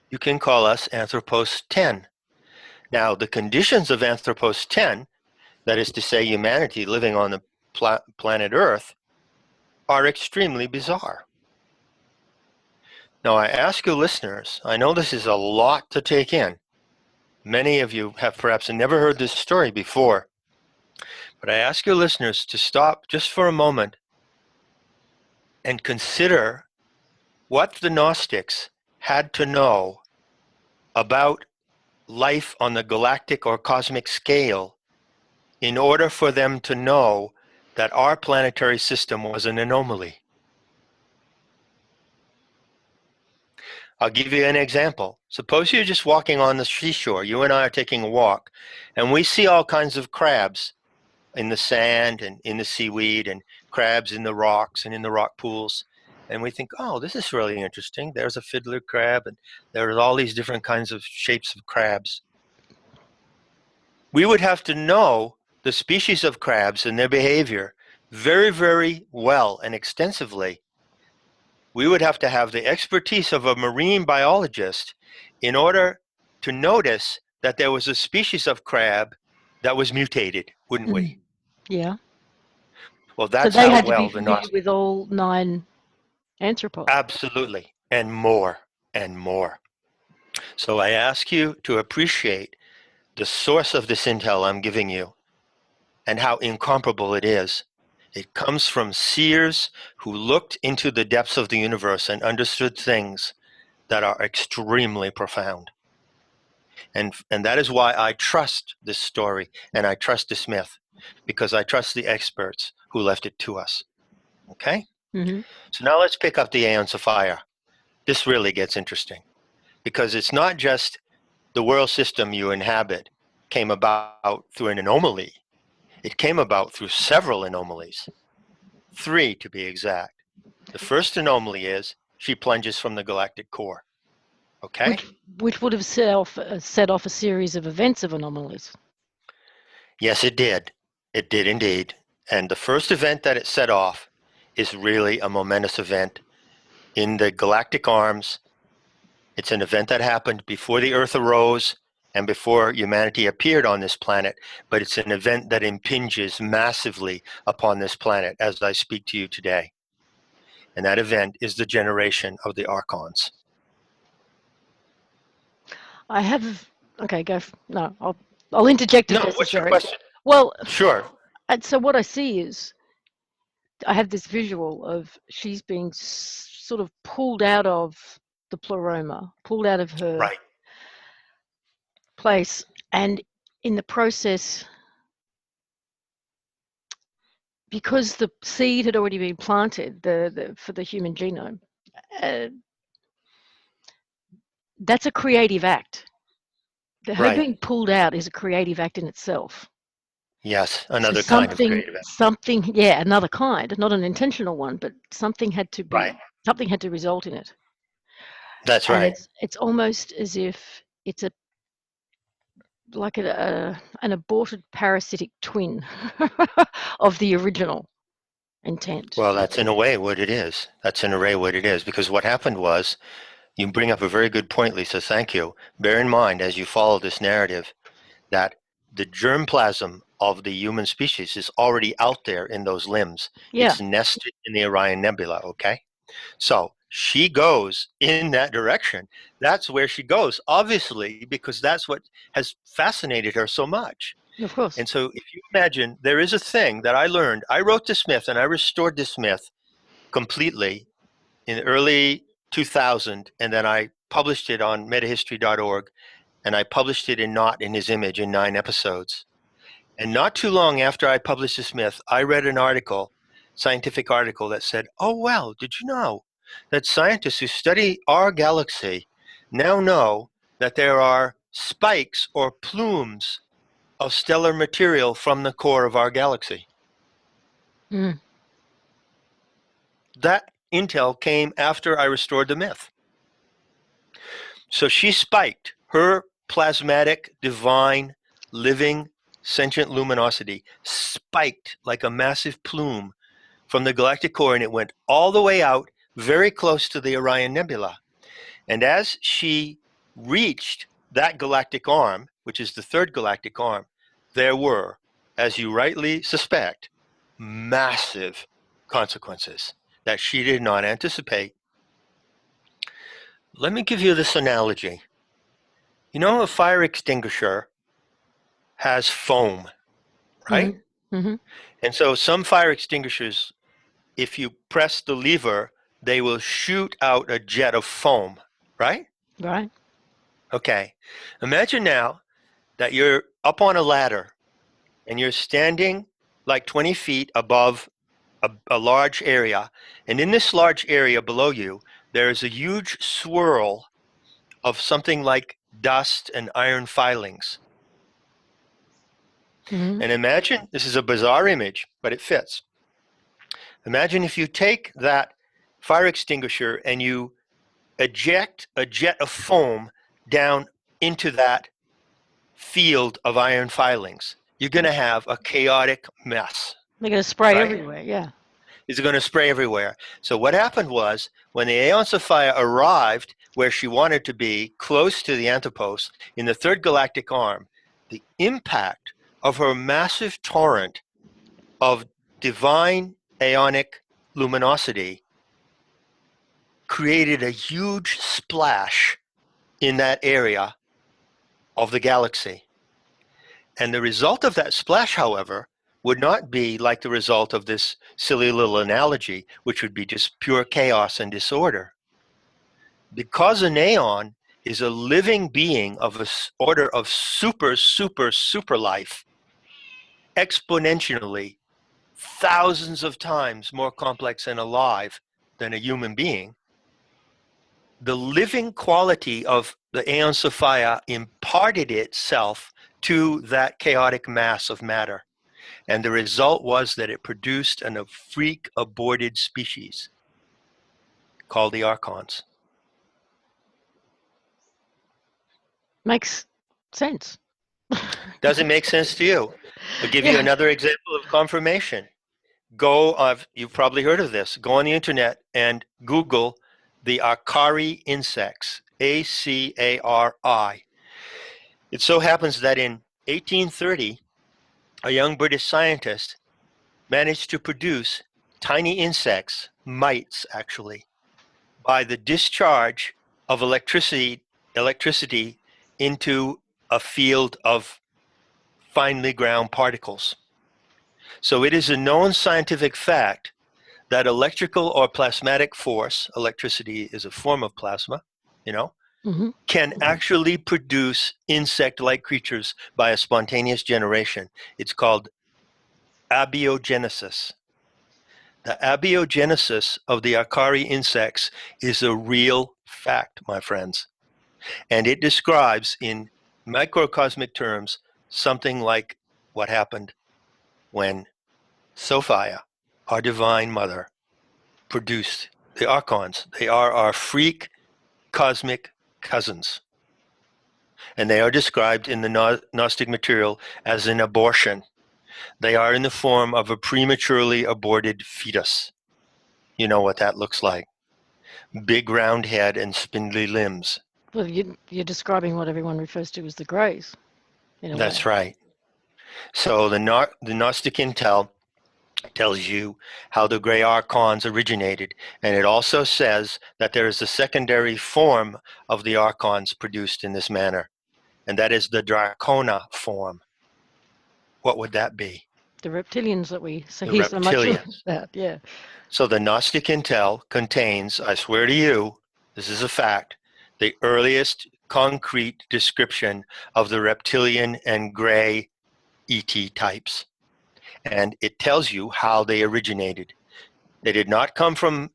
Speaker 2: You can call us Anthropos 10. Now, the conditions of Anthropos 10, that is to say humanity living on the planet Earth, are extremely bizarre. Now, I ask you listeners, I know this is a lot to take in. Many of you have perhaps never heard this story before, but I ask you listeners to stop just for a moment and consider what the Gnostics had to know about life on the galactic or cosmic scale in order for them to know that our planetary system was an anomaly. I'll give you an example. Suppose you're just walking on the seashore. You and I are taking a walk, and we see all kinds of crabs in the sand and in the seaweed, and crabs in the rocks and in the rock pools. And we think, oh, this is really interesting. There's a fiddler crab, and there's all these different kinds of shapes of crabs. We would have to know the species of crabs and their behavior very, very well and extensively. We would have to have the expertise of a marine biologist in order to notice that there was a species of crab that was mutated, wouldn't we?
Speaker 1: Yeah.
Speaker 2: Well,
Speaker 1: So
Speaker 2: that's
Speaker 1: they
Speaker 2: how
Speaker 1: had to be
Speaker 2: well the
Speaker 1: familiar
Speaker 2: Gnostics.
Speaker 1: with all 9 anthropos.
Speaker 2: Absolutely, and more and more. So I ask you to appreciate the source of this intel I'm giving you and how incomparable it is, It comes from seers who looked into the depths of the universe and understood things that are extremely profound. And that is why I trust this story and I trust this myth, because I trust the experts who left it to us. Okay?
Speaker 1: Mm-hmm.
Speaker 2: So now let's pick up the Aeons of Fire. This really gets interesting, because it's not just the world system you inhabit came about through an anomaly. It came about through several anomalies. 3 to be exact. The first anomaly is she plunges from the galactic core. Okay?
Speaker 1: Which would have set off a series of events of anomalies.
Speaker 2: Yes, it did. It did indeed. And the first event that it set off is really a momentous event in the galactic arms. It's an event that happened before the Earth arose and before humanity appeared on this planet, but it's an event that impinges massively upon this planet as I speak to you today. And that event is the generation of the Archons.
Speaker 1: I have. Okay, go. No, I'll interject if
Speaker 2: No, what's your
Speaker 1: necessary.
Speaker 2: question?
Speaker 1: Well,
Speaker 2: Sure.
Speaker 1: and so what I see is I have this visual of she's being sort of pulled out of the pleroma, pulled out of her
Speaker 2: Right.
Speaker 1: place, and in the process, because the seed had already been planted for the human genome, uh, that's a creative act. Her
Speaker 2: Right.
Speaker 1: being pulled out is a creative act in itself.
Speaker 2: Yes,
Speaker 1: So
Speaker 2: another kind of creative act.
Speaker 1: something, yeah, another kind, not an intentional one, but something had to
Speaker 2: Right.
Speaker 1: result in it.
Speaker 2: That's
Speaker 1: And
Speaker 2: right.
Speaker 1: it's almost as if it's an aborted parasitic twin of the original intent.
Speaker 2: Well, that's in a way what it is. That's in a way what it is. Because what happened was, you bring up a very good point, Lisa. Thank you. Bear in mind, as you follow this narrative, that the germplasm of the human species is already out there in those limbs.
Speaker 1: Yeah,
Speaker 2: It's nested in the Orion Nebula, okay? So she goes in that direction. That's where she goes, obviously, because that's what has fascinated her so much.
Speaker 1: of course.
Speaker 2: And so if you imagine, there is a thing that I learned. I wrote this myth and I restored this myth completely in early 2000, and then I published it on metahistory.org, and I published it in Not in His Image in 9 episodes. And not too long after I published this myth, I read an article, scientific article, that said, oh, well, did you know that scientists who study our galaxy now know that there are spikes or plumes of stellar material from the core of our galaxy?
Speaker 1: Mm.
Speaker 2: That intel came after I restored the myth. So she spiked her plasmatic, divine, living, sentient luminosity, spiked like a massive plume from the galactic core, and it went all the way out very close to the Orion Nebula. And as she reached that galactic arm, which is the third galactic arm, there were, as you rightly suspect, massive consequences that she did not anticipate. Let me give you this analogy. You know, a fire extinguisher has foam, right?
Speaker 1: Mm-hmm. Mm-hmm.
Speaker 2: And so some fire extinguishers, if you press the lever, they will shoot out a jet of foam, right?
Speaker 1: Right.
Speaker 2: Okay. Imagine now that you're up on a ladder and you're standing like 20 feet above a large area. And in this large area below you, there is a huge swirl of something like dust and iron filings.
Speaker 1: Mm-hmm.
Speaker 2: And imagine, this is a bizarre image, but it fits. Imagine if you take that fire extinguisher and you eject a jet of foam down into that field of iron filings. You're going to have a chaotic mess,
Speaker 1: They're going to spray
Speaker 2: right?
Speaker 1: everywhere. Yeah.
Speaker 2: It's going to spray everywhere. So what happened was, when the Aeons of Fire arrived where she wanted to be, close to the Anthropos, in the third galactic arm, the impact of her massive torrent of divine aeonic luminosity created a huge splash in that area of the galaxy. And the result of that splash, however, would not be like the result of this silly little analogy, which would be just pure chaos and disorder. Because an aeon is a living being of an order of super life, exponentially, thousands of times more complex and alive than a human being, the living quality of the Aeon Sophia imparted itself to that chaotic mass of matter. And the result was that it produced a freak aborted species called the Archons.
Speaker 1: Makes sense.
Speaker 2: Does it make sense to you? I'll give you another example of confirmation. You've probably heard of this. Go on the internet and Google the Acari insects, A-C-A-R-I. It so happens that in 1830, a young British scientist managed to produce tiny insects, mites actually, by the discharge of electricity into a field of finely ground particles. So it is a known scientific fact that electrical or plasmatic force, electricity is a form of plasma, can actually produce insect-like creatures by a spontaneous generation. It's called abiogenesis. The abiogenesis of the Acari insects is a real fact, my friends. And it describes in microcosmic terms something like what happened when Sophia, our divine mother, produced the Archons. They are our freak cosmic cousins. And they are described in the Gnostic material as an abortion. They are in the form of a prematurely aborted fetus. You know what that looks like. Big round head and spindly limbs.
Speaker 1: Well, you're describing what everyone refers to as the Greys.
Speaker 2: That's right. So the Gnostic intel tells you how the Grey Archons originated, and it also says that there is a secondary form of the Archons produced in this manner, and that is the Dracona form. What would that be?
Speaker 1: The reptilians that we hear so much about, yeah.
Speaker 2: So the Gnostic intel contains, I swear to you, this is a fact, the earliest concrete description of the reptilian and gray ET types. And it tells you how they originated. They did not come from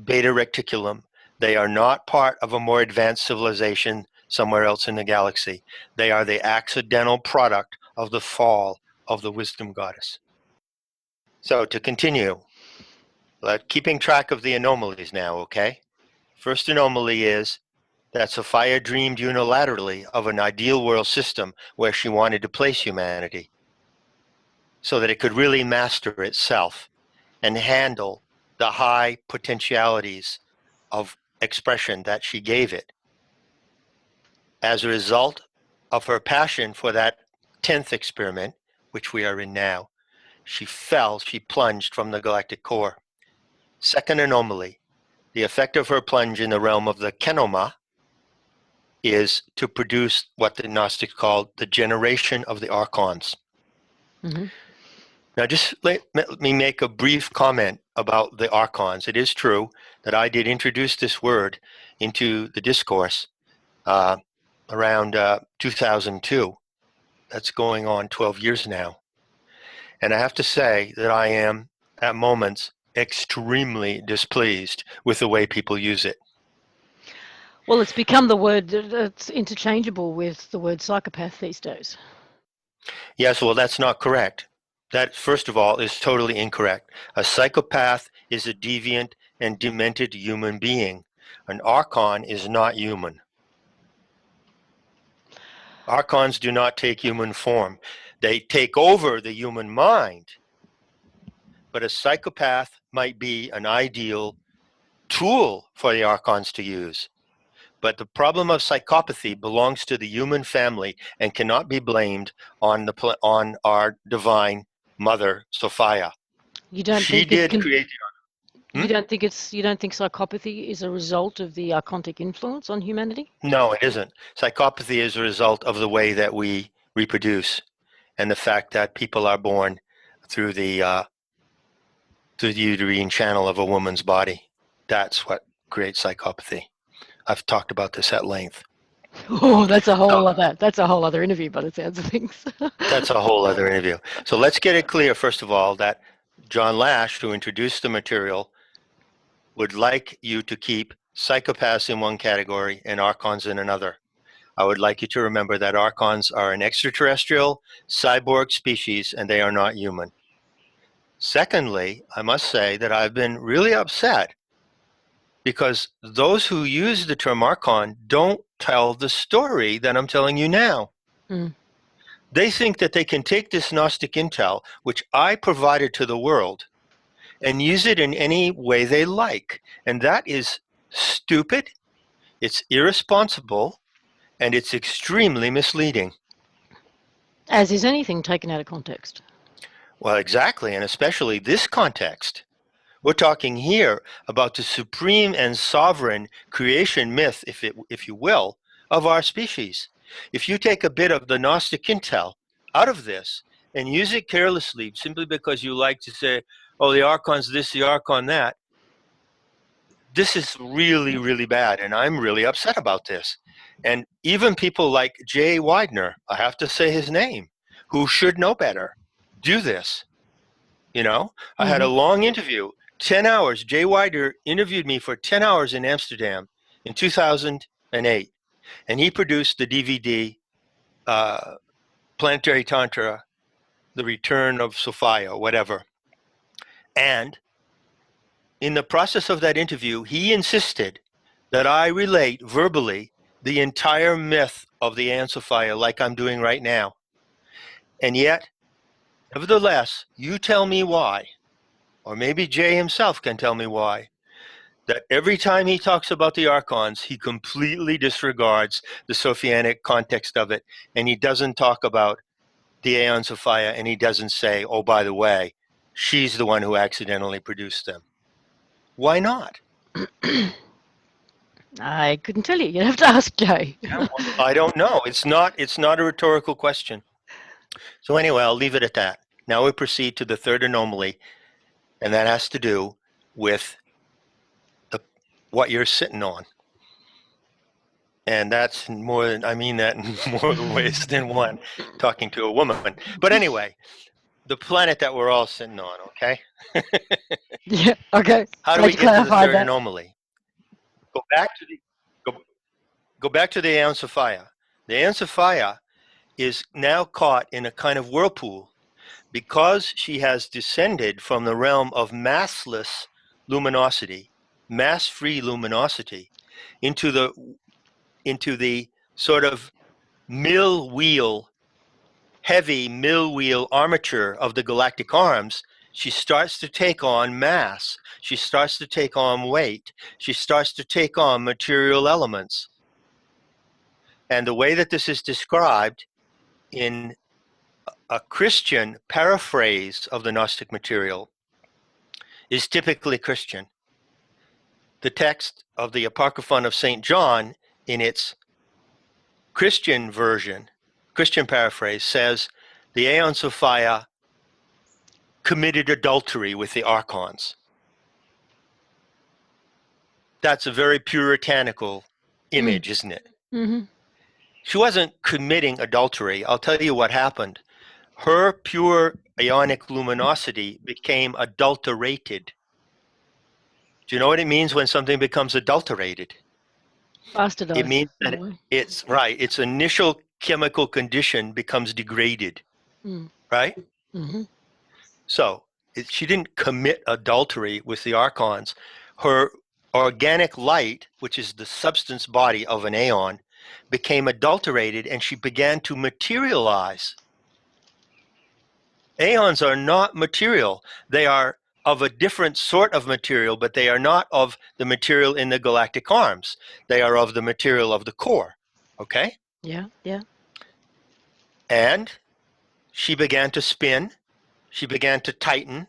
Speaker 2: Beta Reticulum. They are not part of a more advanced civilization somewhere else in the galaxy. They are the accidental product of the fall of the wisdom goddess. So to continue, keeping track of the anomalies now, okay? First anomaly is that Sophia dreamed unilaterally of an ideal world system where she wanted to place humanity so that it could really master itself and handle the high potentialities of expression that she gave it. As a result of her passion for that 10th experiment, which we are in now, she plunged from the galactic core. Second anomaly, the effect of her plunge in the realm of the kenoma is to produce what the Gnostics called the generation of the Archons. Mm-hmm. Now, just let me make a brief comment about the Archons. It is true that I did introduce this word into the discourse around 2002. That's going on 12 years now. And I have to say that I am, at moments, extremely displeased with the way people use it.
Speaker 1: Well, it's become the word that's interchangeable with the word psychopath these days.
Speaker 2: Yes, well, that's not correct. That, first of all, is totally incorrect. A psychopath is a deviant and demented human being. An Archon is not human. Archons do not take human form. They take over the human mind. But a psychopath might be an ideal tool for the Archons to use. But the problem of psychopathy belongs to the human family and cannot be blamed on our divine mother, Sophia.
Speaker 1: You don't think psychopathy is a result of the archontic influence on humanity?
Speaker 2: No, it isn't. Psychopathy is a result of the way that we reproduce and the fact that people are born through the uterine channel of a woman's body. That's what creates psychopathy. I've talked about this at length.
Speaker 1: Oh, that's a whole other interview by the sounds of things.
Speaker 2: That's a whole other interview. So let's get it clear, first of all, that John Lash, who introduced the material, would like you to keep psychopaths in one category and Archons in another. I would like you to remember that Archons are an extraterrestrial cyborg species and they are not human. Secondly, I must say that I've been really upset because those who use the term Archon don't tell the story that I'm telling you now.
Speaker 1: Mm.
Speaker 2: They think that they can take this Gnostic intel, which I provided to the world, and use it in any way they like. And that is stupid, it's irresponsible, and it's extremely misleading.
Speaker 1: As is anything taken out of context.
Speaker 2: Well, exactly, and especially this context. We're talking here about the supreme and sovereign creation myth, if you will, of our species. If you take a bit of the Gnostic intel out of this and use it carelessly simply because you like to say, oh, the Archon's this, the Archon that, this is really, really bad, and I'm really upset about this. And even people like Jay Widener, I have to say his name, who should know better, do this. You know, I had a long interview, 10 hours. Jay Widener interviewed me for 10 hours in Amsterdam in 2008, and he produced the DVD, Planetary Tantra, The Return of Sophia, whatever. And in the process of that interview, he insisted that I relate verbally the entire myth of the Aeon Sophia like I'm doing right now. And yet, nevertheless, you tell me why, or maybe Jay himself can tell me why, that every time he talks about the Archons, he completely disregards the Sophianic context of it, and he doesn't talk about the Aeon Sophia, and he doesn't say, oh, by the way, she's the one who accidentally produced them. Why not?
Speaker 1: I couldn't tell you. You'd have to ask Jay.
Speaker 2: I don't know. It's not a rhetorical question. So anyway, I'll leave it at that. Now we proceed to the third anomaly, and that has to do with what you're sitting on. And that's more than, I mean that in more ways than one, talking to a woman. But anyway, the planet that we're all sitting on, okay?
Speaker 1: Yeah, okay.
Speaker 2: How do we get to the third anomaly? Go back to the Aeon Sophia. The Aeon Sophia is now caught in a kind of whirlpool because she has descended from the realm of massless luminosity, mass-free luminosity, into the sort of heavy mill wheel armature of the galactic arms. She starts to take on mass. She starts to take on weight. She starts to take on material elements. And the way that this is described in a Christian paraphrase of the Gnostic material is typically Christian. The text of the Apocryphon of St. John, in its Christian version, Christian paraphrase, says the Aeon Sophia committed adultery with the Archons. That's a very puritanical image, isn't it?
Speaker 1: Mm-hmm.
Speaker 2: She wasn't committing adultery. I'll tell you what happened. Her pure ionic luminosity became adulterated. Do you know what it means when something becomes adulterated?
Speaker 1: Bastardized.
Speaker 2: It means that it's right. Its initial chemical condition becomes degraded, right?
Speaker 1: Mm-hmm.
Speaker 2: So she didn't commit adultery with the Archons. Her organic light, which is the substance body of an aeon, became adulterated, and she began to materialize. Aeons are not material. They are of a different sort of material, but they are not of the material in the galactic arms. They are of the material of the core. Okay?
Speaker 1: Yeah, yeah.
Speaker 2: And she began to spin. She began to tighten.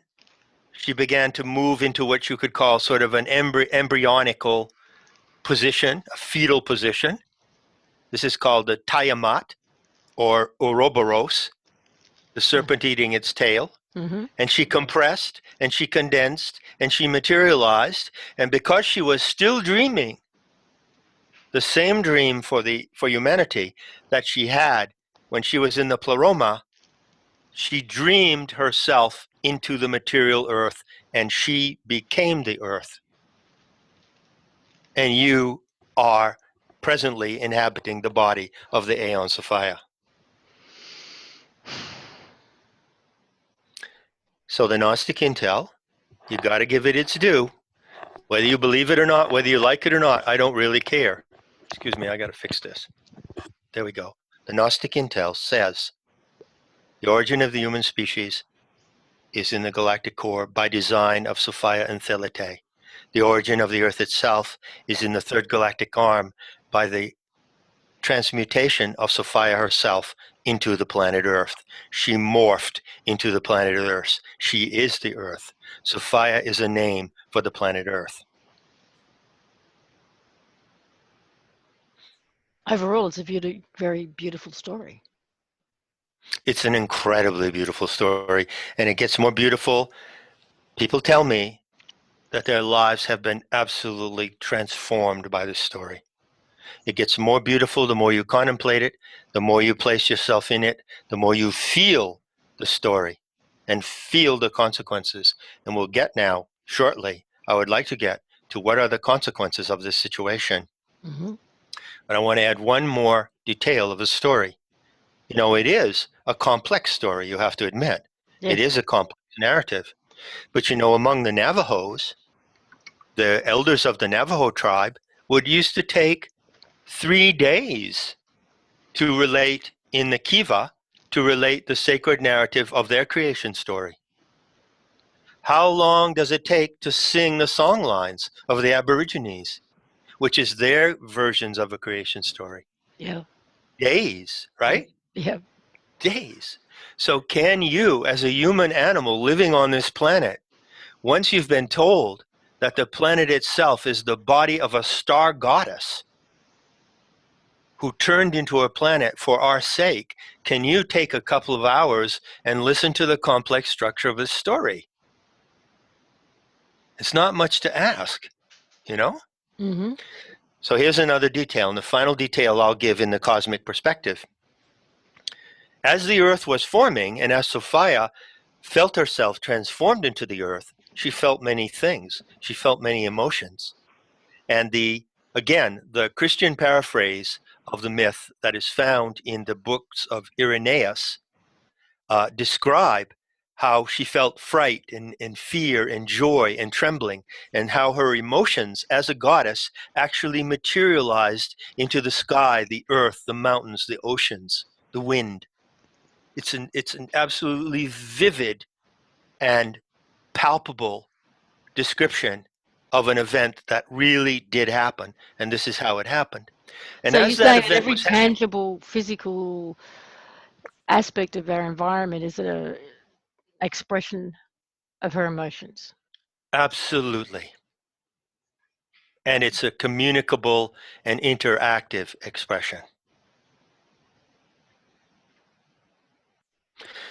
Speaker 2: She began to move into what you could call sort of an embryonical position, a fetal position. This is called the Tiamat, or Ouroboros, the serpent eating its tail.
Speaker 1: Mm-hmm.
Speaker 2: And she compressed, and she condensed, and she materialized. And because she was still dreaming the same dream for humanity that she had when she was in the pleroma, she dreamed herself into the material earth, and she became the earth. And you are presently inhabiting the body of the Aeon Sophia. So the Gnostic intel, you got to give it its due. Whether you believe it or not, whether you like it or not, I don't really care. Excuse me, I got to fix this. There we go. The Gnostic intel says the origin of the human species is in the galactic core by design of Sophia and Thelete. The origin of the Earth itself is in the third galactic arm by the transmutation of Sophia herself into the planet Earth. She morphed into the planet Earth. She is the Earth. Sophia is a name for the planet Earth.
Speaker 1: Overall, it's a very beautiful story.
Speaker 2: It's an incredibly beautiful story, and it gets more beautiful. People tell me that their lives have been absolutely transformed by this story. It gets more beautiful the more you contemplate it, the more you place yourself in it, the more you feel the story and feel the consequences. And we'll get now, shortly, I would like to get to what are the consequences of this situation.
Speaker 1: Mm-hmm.
Speaker 2: But I want to add one more detail of the story. You know, it is a complex story, you have to admit.
Speaker 1: Yes.
Speaker 2: It is a complex narrative. But you know, among the Navajos, the elders of the Navajo tribe would used to take 3 days to relate in the Kiva, to relate the sacred narrative of their creation story. How long does it take to sing the song lines of the Aborigines, which is their versions of a creation story?
Speaker 1: Yeah.
Speaker 2: Days, right?
Speaker 1: Yeah.
Speaker 2: Days. So can you, as a human animal living on this planet, once you've been told that the planet itself is the body of a star goddess who turned into a planet for our sake, can you take a couple of hours and listen to the complex structure of this story? It's not much to ask, you know?
Speaker 1: Mm-hmm.
Speaker 2: So here's another detail, and the final detail I'll give in the cosmic perspective. As the Earth was forming, and as Sophia felt herself transformed into the Earth, she felt many things. She felt many emotions. And the Christian paraphrase of the myth that is found in the books of Irenaeus describe how she felt fright and fear and joy and trembling, and how her emotions as a goddess actually materialized into the sky, the earth, the mountains, the oceans, the wind. It's an absolutely vivid and palpable description of an event that really did happen, and this is how it happened. And
Speaker 1: So
Speaker 2: as
Speaker 1: you're
Speaker 2: that
Speaker 1: saying that
Speaker 2: event
Speaker 1: every
Speaker 2: was happening,
Speaker 1: tangible, physical aspect of our environment is an expression of her emotions.
Speaker 2: absolutely. And it's a communicable and interactive expression.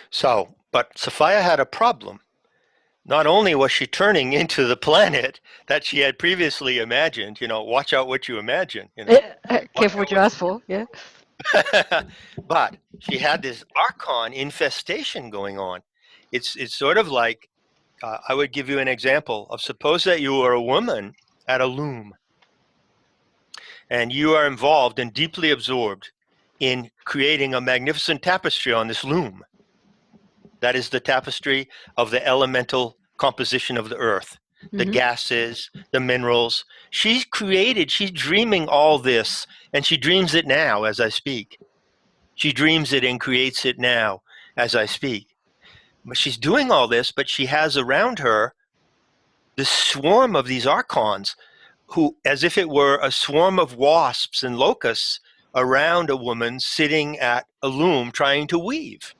Speaker 2: So, but Sophia had a problem. Not only was she turning into the planet that she had previously imagined, watch out what you imagine, watch
Speaker 1: Careful what
Speaker 2: out
Speaker 1: you
Speaker 2: what
Speaker 1: ask for. Yeah.
Speaker 2: but she had this Archon infestation going on. It's sort of like, I would give you an example of, suppose that you are a woman at a loom, and you are involved and deeply absorbed in creating a magnificent tapestry on this loom. That is the tapestry of the elemental composition of the earth, the gases, the minerals. She's dreaming all this, and she dreams it now as I speak. She dreams it and creates it now as I speak. But she's doing all this, but she has around her this swarm of these Archons who, as if it were a swarm of wasps and locusts around a woman sitting at a loom trying to weave.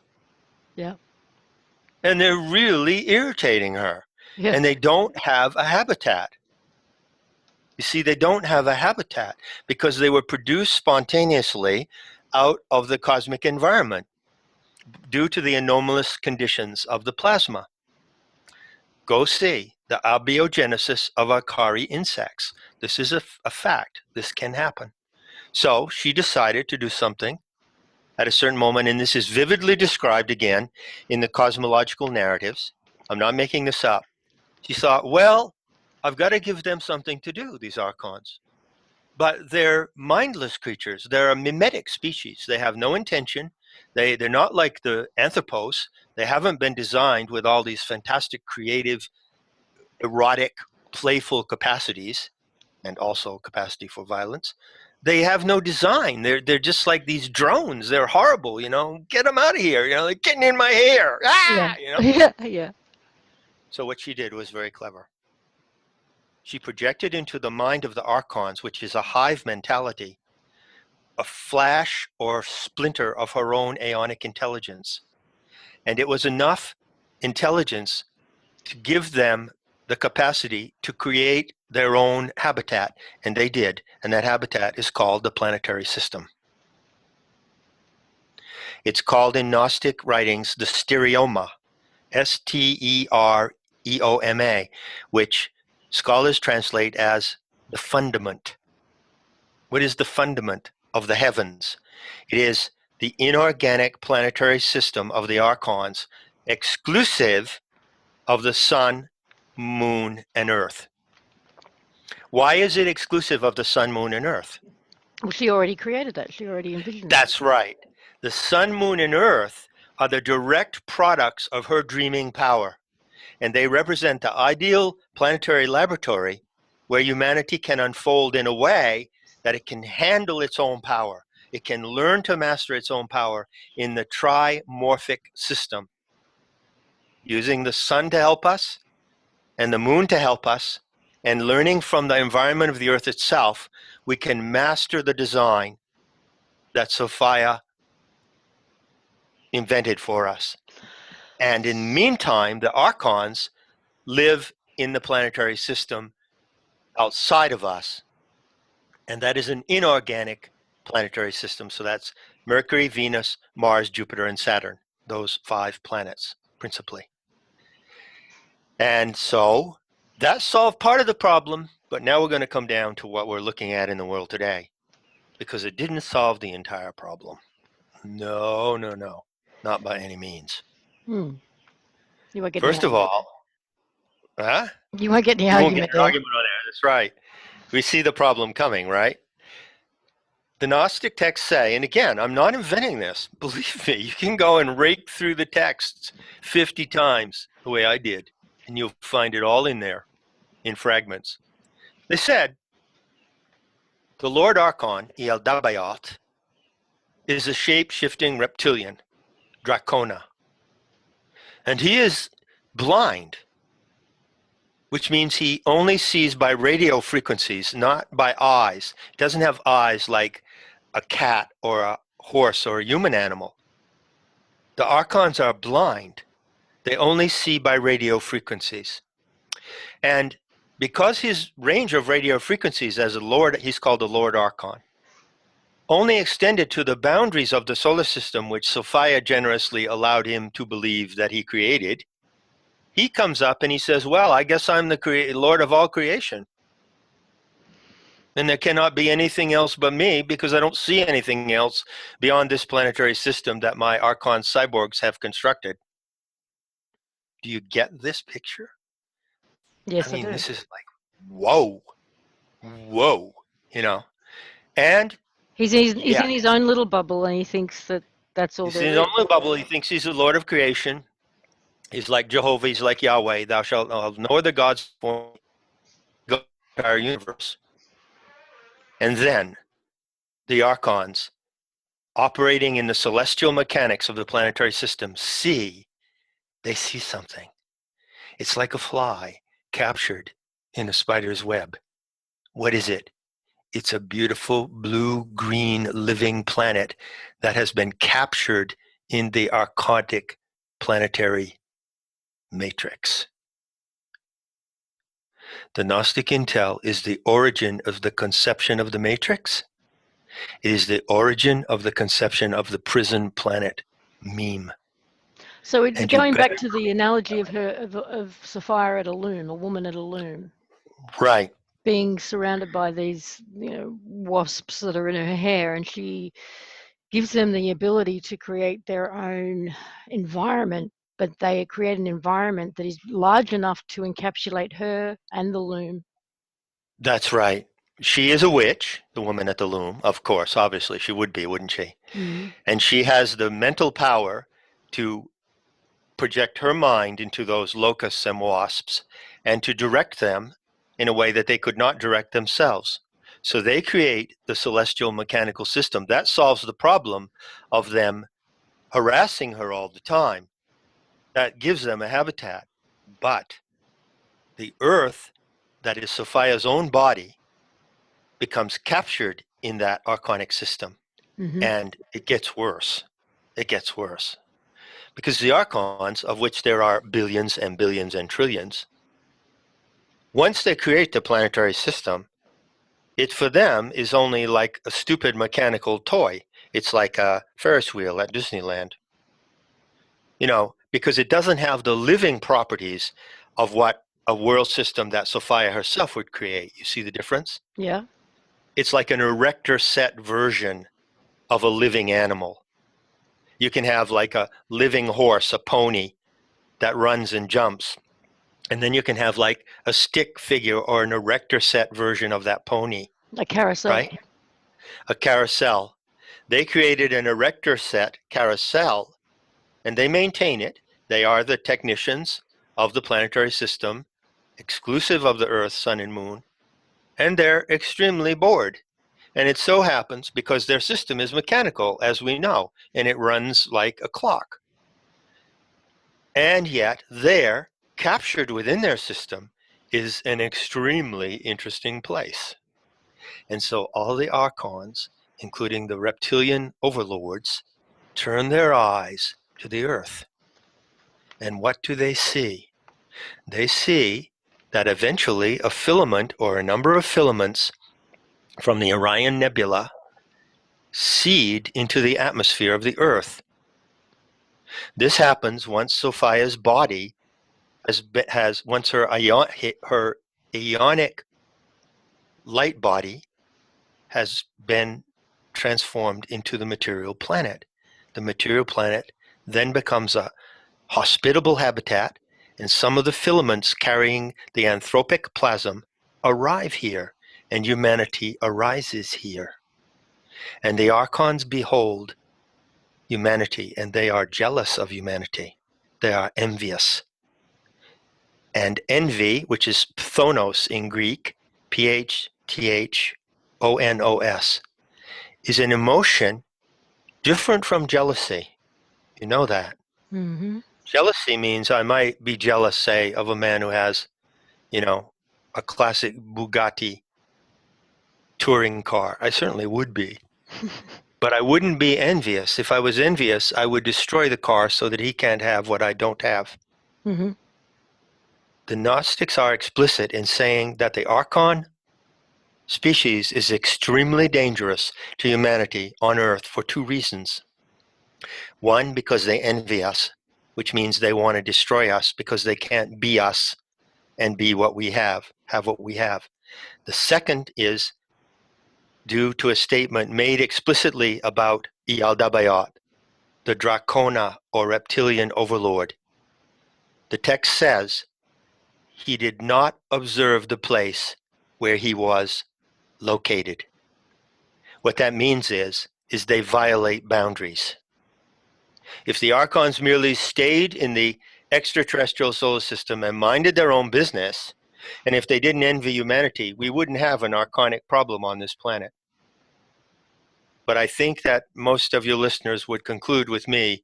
Speaker 1: Yeah.
Speaker 2: And they're really irritating her.
Speaker 1: Yeah.
Speaker 2: And they don't have a habitat. You see, they don't have a habitat because they were produced spontaneously out of the cosmic environment. due to the anomalous conditions of the plasma. Go see the abiogenesis of Akari insects. This is a fact. This can happen. So she decided to do something at a certain moment, and this is vividly described again in the cosmological narratives. I'm not making this up. She thought, well, I've got to give them something to do, these Archons. But they're mindless creatures. They're a mimetic species. They have no intention. They're not like the anthropos. They haven't been designed with all these fantastic, creative, erotic, playful capacities, and also capacity for violence. They have no design. They're just like these drones. They're horrible, you know. Get them out of here, you know. They're getting in my hair. Ah, you know.
Speaker 1: Yeah.
Speaker 2: So what she did was very clever. She projected into the mind of the Archons, which is a hive mentality, a flash or splinter of her own aeonic intelligence. And it was enough intelligence to give them the capacity to create their own habitat, and they did, and that habitat is called the planetary system. It's called in Gnostic writings the stereoma, S-T-E-R-E-O-M-A, which scholars translate as the fundament. What is the fundament of the heavens? It is the inorganic planetary system of the Archons, exclusive of the sun, moon, and earth. Why is it exclusive of the sun, moon, and earth?
Speaker 1: Well, she already created that. She already envisioned
Speaker 2: That's right. The sun, moon, and earth are the direct products of her dreaming power, and they represent the ideal planetary laboratory where humanity can unfold in a way that it can handle its own power. It can learn to master its own power in the trimorphic system, using the sun to help us and the moon to help us, and learning from the environment of the earth itself. We can master the design that Sophia invented for us. And in the meantime, the Archons live in the planetary system outside of us, and that is an inorganic planetary system. So that's Mercury, Venus, Mars, Jupiter, and Saturn, those 5 planets principally. And so that solved part of the problem, but now we're going to come down to what we're looking at in the world today, because it didn't solve the entire problem. No, not by any means.
Speaker 1: You won't get
Speaker 2: First of all, huh?
Speaker 1: You won't get any
Speaker 2: You won't
Speaker 1: argument
Speaker 2: get an argument on there. That's right. We see the problem coming, right? The Gnostic texts say, and again, I'm not inventing this. Believe me, you can go and rake through the texts 50 times the way I did, and you'll find it all in there in fragments. They said, the Lord Archon, Dabayot, is a shape-shifting reptilian, Dracona. And he is blind, which means he only sees by radio frequencies, not by eyes. He doesn't have eyes like a cat or a horse or a human animal. The Archons are blind. They only see by radio frequencies. And because his range of radio frequencies as a Lord, he's called the Lord Archon, only extended to the boundaries of the solar system, which Sophia generously allowed him to believe that he created, he comes up and he says, well, I guess I'm the Lord of all creation. And there cannot be anything else but me, because I don't see anything else beyond this planetary system that my Archon cyborgs have constructed. Do you get this picture?
Speaker 1: Yes,
Speaker 2: I mean,
Speaker 1: I do.
Speaker 2: this is like, whoa, you know. And
Speaker 1: He's in his own little bubble, and he thinks that that's all
Speaker 2: he's
Speaker 1: there
Speaker 2: in
Speaker 1: is.
Speaker 2: his own little bubble. He thinks he's the Lord of creation. He's like Jehovah. He's like Yahweh. Thou shalt know no other gods for the entire universe. And then the Archons, operating in the celestial mechanics of the planetary system, they see something. It's like a fly captured in a spider's web. What is it? It's a beautiful blue-green living planet that has been captured in the archontic planetary matrix. The Gnostic intel is the origin of the conception of the matrix. It is the origin of the conception of the prison planet meme.
Speaker 1: So
Speaker 2: And
Speaker 1: going back to the analogy of Sophia at a loom, a woman at a loom,
Speaker 2: right.
Speaker 1: being surrounded by these wasps that are in her hair, and she gives them the ability to create their own environment, but they create an environment that is large enough to encapsulate her and the loom.
Speaker 2: That's right. She is a witch, the woman at the loom, of course, obviously. She would be, wouldn't she?
Speaker 1: Mm.
Speaker 2: And she has the mental power to project her mind into those locusts and wasps and to direct them in a way that they could not direct themselves. So they create the celestial mechanical system. That solves the problem of them harassing her all the time. That gives them a habitat. But the earth, that is Sophia's own body, becomes captured in that archonic system.
Speaker 1: Mm-hmm.
Speaker 2: And it gets worse. It gets worse. Because the Archons, of which there are billions and billions and trillions, once they create the planetary system, it for them is only like a stupid mechanical toy. It's like a Ferris wheel at Disneyland. Because it doesn't have the living properties of what a world system that Sophia herself would create. You see the difference?
Speaker 1: Yeah.
Speaker 2: It's like an erector set version of a living animal. You can have like a living horse, a pony that runs and jumps. And then you can have like a stick figure or an erector set version of that pony.
Speaker 1: A carousel.
Speaker 2: Right? A carousel. They created an erector set carousel, and they maintain it. They are the technicians of the planetary system, exclusive of the Earth, Sun, and Moon, and they're extremely bored. And it so happens because their system is mechanical, as we know, and it runs like a clock. And yet there, captured within their system, is an extremely interesting place. And so all the Archons, including the reptilian overlords, turn their eyes to the Earth. And what do they see? They see that eventually a filament or a number of filaments from the Orion Nebula seed into the atmosphere of the Earth. This happens once Sophia's body once her ionic light body has been transformed into the material planet. The material planet then becomes a hospitable habitat, and some of the filaments carrying the anthropic plasm arrive here, and humanity arises here. And the Archons behold humanity, and they are jealous of humanity. They are envious. And envy, which is phthonos in Greek, Phthhonos, is an emotion different from jealousy. You know that.
Speaker 1: Mm-hmm.
Speaker 2: Jealousy means I might be jealous, say, of a man who has, a classic Bugatti touring car. I certainly would be. But I wouldn't be envious. If I was envious, I would destroy the car so that he can't have what I don't have.
Speaker 1: Mm-hmm.
Speaker 2: The Gnostics are explicit in saying that the Archon species is extremely dangerous to humanity on Earth for two reasons. One, because they envy us, which means they want to destroy us because they can't be us and be what we have what we have. The second is due to a statement made explicitly about Yaldabaoth, the Dracona or reptilian overlord. The text says, he did not observe the place where he was located. What that means is they violate boundaries. If the Archons merely stayed in the extraterrestrial solar system and minded their own business, and if they didn't envy humanity, we wouldn't have an archonic problem on this planet. But I think that most of your listeners would conclude with me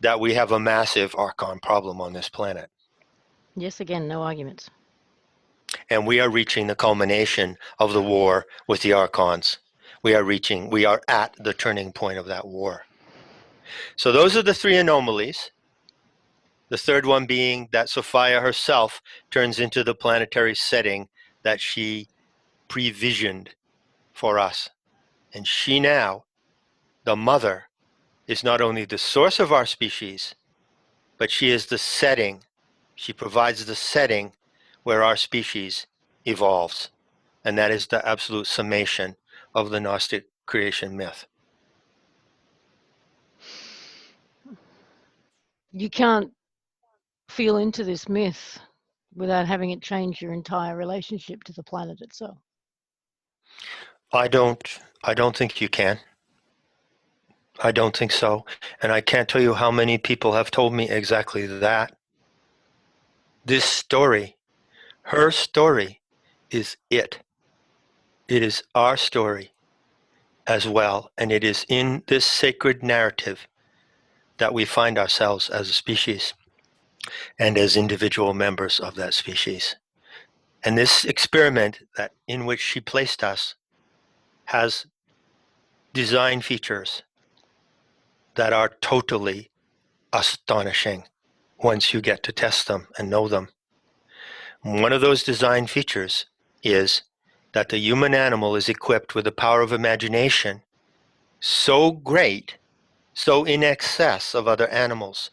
Speaker 2: that we have a massive Archon problem on this planet.
Speaker 1: Yes, again, no arguments.
Speaker 2: And we are reaching the culmination of the war with the Archons. We are at the turning point of that war. So those are the three anomalies. The third one being that Sophia herself turns into the planetary setting that she previsioned for us. And she now, the mother, is not only the source of our species, but she is the setting. She provides the setting where our species evolves. And that is the absolute summation of the Gnostic creation myth.
Speaker 1: You can't feel into this myth without having it change your entire relationship to the planet itself.
Speaker 2: I don't think you can. I don't think so. And I can't tell you how many people have told me exactly that. This story, her story, is it. It is our story as well. And it is in this sacred narrative that we find ourselves as a species and as individual members of that species. And this experiment that in which she placed us has design features that are totally astonishing once you get to test them and know them. One of those design features is that the human animal is equipped with a power of imagination so great, so in excess of other animals,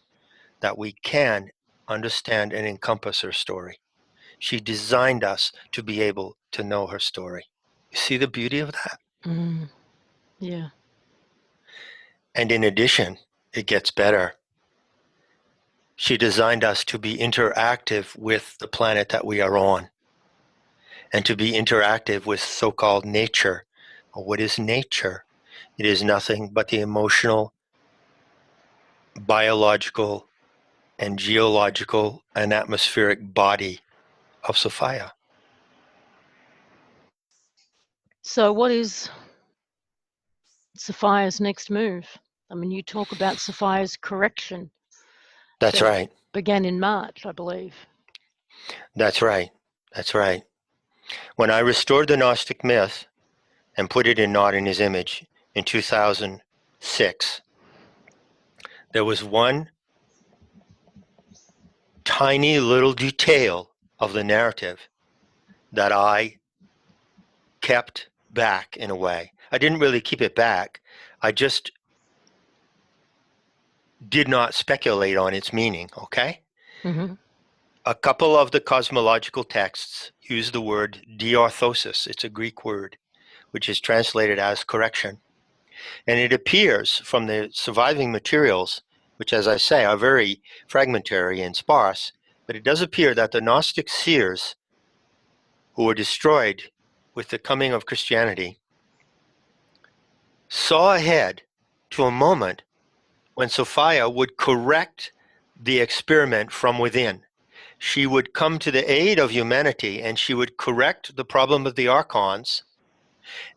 Speaker 2: that we can understand and encompass her story. She designed us to be able to know her story. You see the beauty of that?
Speaker 1: Yeah.
Speaker 2: And in addition, it gets better. She designed us to be interactive with the planet that we are on, and to be interactive with so-called nature. Well, what is nature? It is nothing but the emotional, biological, and geological and atmospheric body of Sophia.
Speaker 1: So what is Sophia's next move? I mean, you talk about Sophia's correction.
Speaker 2: That's
Speaker 1: that
Speaker 2: right.
Speaker 1: Began in March, I believe.
Speaker 2: That's right. That's right. When I restored the Gnostic myth and put it in Not in His Image in 2006, there was one tiny little detail of the narrative that I kept back in a way. I didn't really keep it back. I just did not speculate on its meaning, okay?
Speaker 1: Mm-hmm.
Speaker 2: A couple of the cosmological texts use the word diorthosis. It's a Greek word, which is translated as correction. And it appears from the surviving materials, which, as I say, are very fragmentary and sparse, but it does appear that the Gnostic seers who were destroyed with the coming of Christianity saw ahead to a moment when Sophia would correct the experiment from within. She would come to the aid of humanity, and she would correct the problem of the Archons,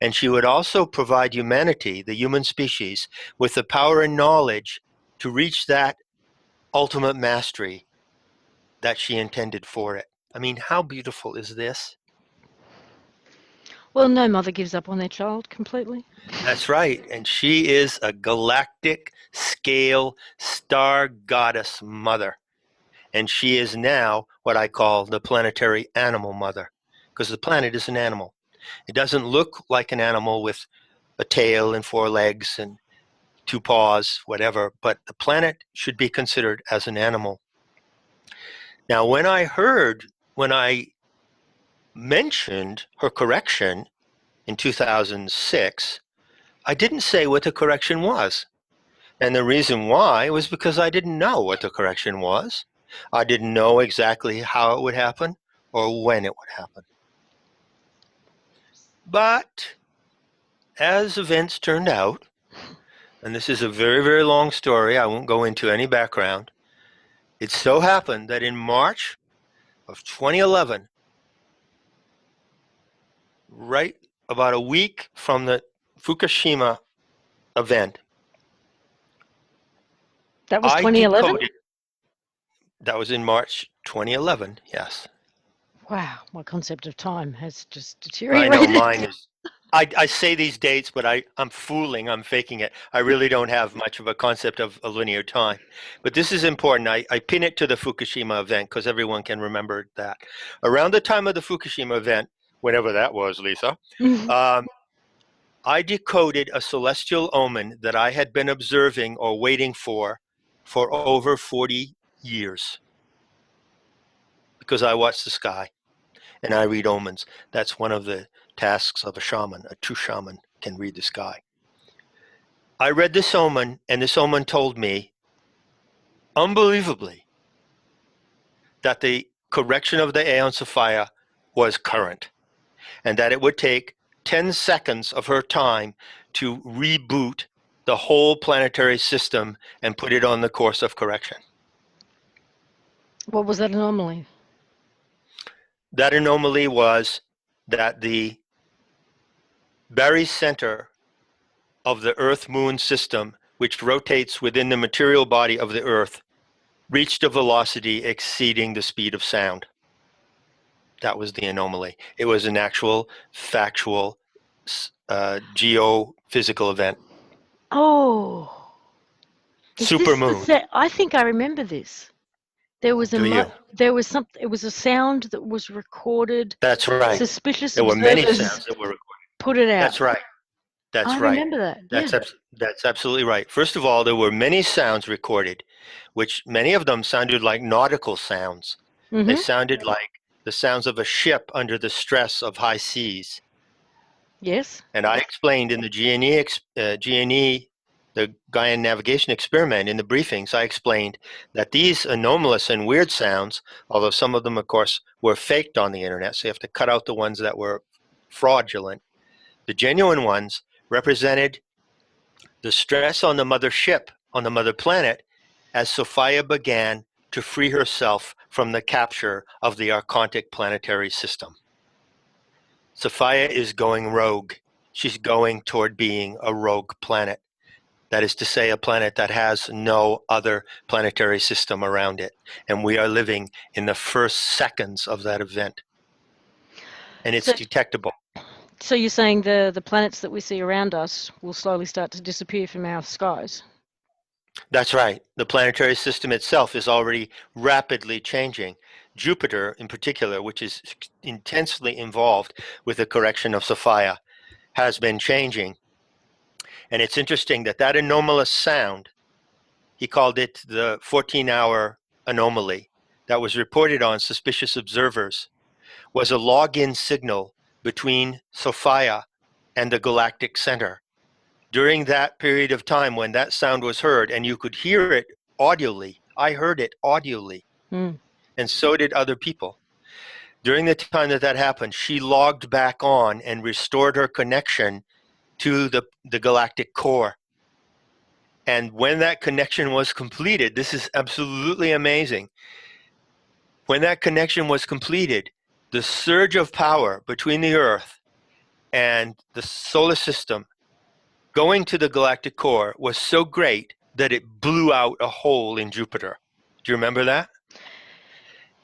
Speaker 2: and she would also provide humanity, the human species, with the power and knowledge to reach that ultimate mastery that she intended for it. I mean, how beautiful is this?
Speaker 1: Well, no mother gives up on their child completely.
Speaker 2: That's right. And she is a galactic scale star goddess mother. And she is now what I call the planetary animal mother, because the planet is an animal. It doesn't look like an animal with a tail and 4 legs and 2 paws, whatever, but the planet should be considered as an animal. Now, when I mentioned her correction in 2006, I didn't say what the correction was. And the reason why was because I didn't know what the correction was. I didn't know exactly how it would happen or when it would happen. But as events turned out, and this is a very, very long story, I won't go into any background, it so happened that in March of 2011, right about a week from the Fukushima event,
Speaker 1: That was
Speaker 2: I
Speaker 1: 2011?
Speaker 2: decoded. That was in March 2011, yes.
Speaker 1: Wow, my concept of time has just
Speaker 2: I
Speaker 1: deteriorated.
Speaker 2: know mine is. I say these dates, but I'm fooling, I'm faking it. I really don't have much of a concept of a linear time. But this is important. I pin it to the Fukushima event because everyone can remember that. Around the time of the Fukushima event, whenever that was, Lisa, I decoded a celestial omen that I had been observing or waiting for over 40 years because I watch the sky and I read omens. That's one of the tasks of a shaman. A true shaman can read the sky. I read this omen, and this omen told me, unbelievably, that the correction of the Aeon Sophia was current, and that it would take 10 seconds of her time to reboot the whole planetary system and put it on the course of correction.
Speaker 1: What was that anomaly?
Speaker 2: That anomaly was that the barycenter of the Earth-Moon system, which rotates within the material body of the Earth, reached a velocity exceeding the speed of sound. That was the anomaly. It was an actual, factual, geophysical event.
Speaker 1: Oh,
Speaker 2: Supermoon.
Speaker 1: I think I remember this. There was
Speaker 2: Do you?
Speaker 1: there was something. It was a sound that was recorded.
Speaker 2: That's right.
Speaker 1: Suspicious
Speaker 2: There were many
Speaker 1: observers
Speaker 2: sounds that were recorded.
Speaker 1: put it out.
Speaker 2: That's right. That's
Speaker 1: I
Speaker 2: right.
Speaker 1: remember that. Yeah.
Speaker 2: That's absolutely right. First of all, there were many sounds recorded, which many of them sounded like nautical sounds. They sounded like the sounds of a ship under the stress of high seas.
Speaker 1: Yes.
Speaker 2: And I explained in the GNE, the Gaian navigation experiment, in the briefings, I explained that these anomalous and weird sounds, although some of them, of course, were faked on the internet, so you have to cut out the ones that were fraudulent. The genuine ones represented the stress on the mother ship, on the mother planet, as Sophia began to free herself from the capture of the Archontic planetary system. Sophia is going rogue. She's going toward being a rogue planet. That is to say, a planet that has no other planetary system around it. And we are living in the first seconds of that event. And it's detectable.
Speaker 1: So you're saying the planets that we see around us will slowly start to disappear from our skies?
Speaker 2: That's right. The planetary system itself is already rapidly changing. Jupiter, in particular, which is intensely involved with the correction of Sophia, has been changing. And it's interesting that that anomalous sound, he called it the 14-hour anomaly, that was reported on suspicious observers, was a login signal between Sophia and the galactic center. During that period of time when that sound was heard, and you could hear it audibly, I heard it audibly, and so did other people. During the time that that happened, she logged back on and restored her connection to the galactic core. And when that connection was completed, this is absolutely amazing. When that connection was completed, the surge of power between the Earth and the solar system going to the galactic core was so great that it blew out a hole in Jupiter. Do you remember that?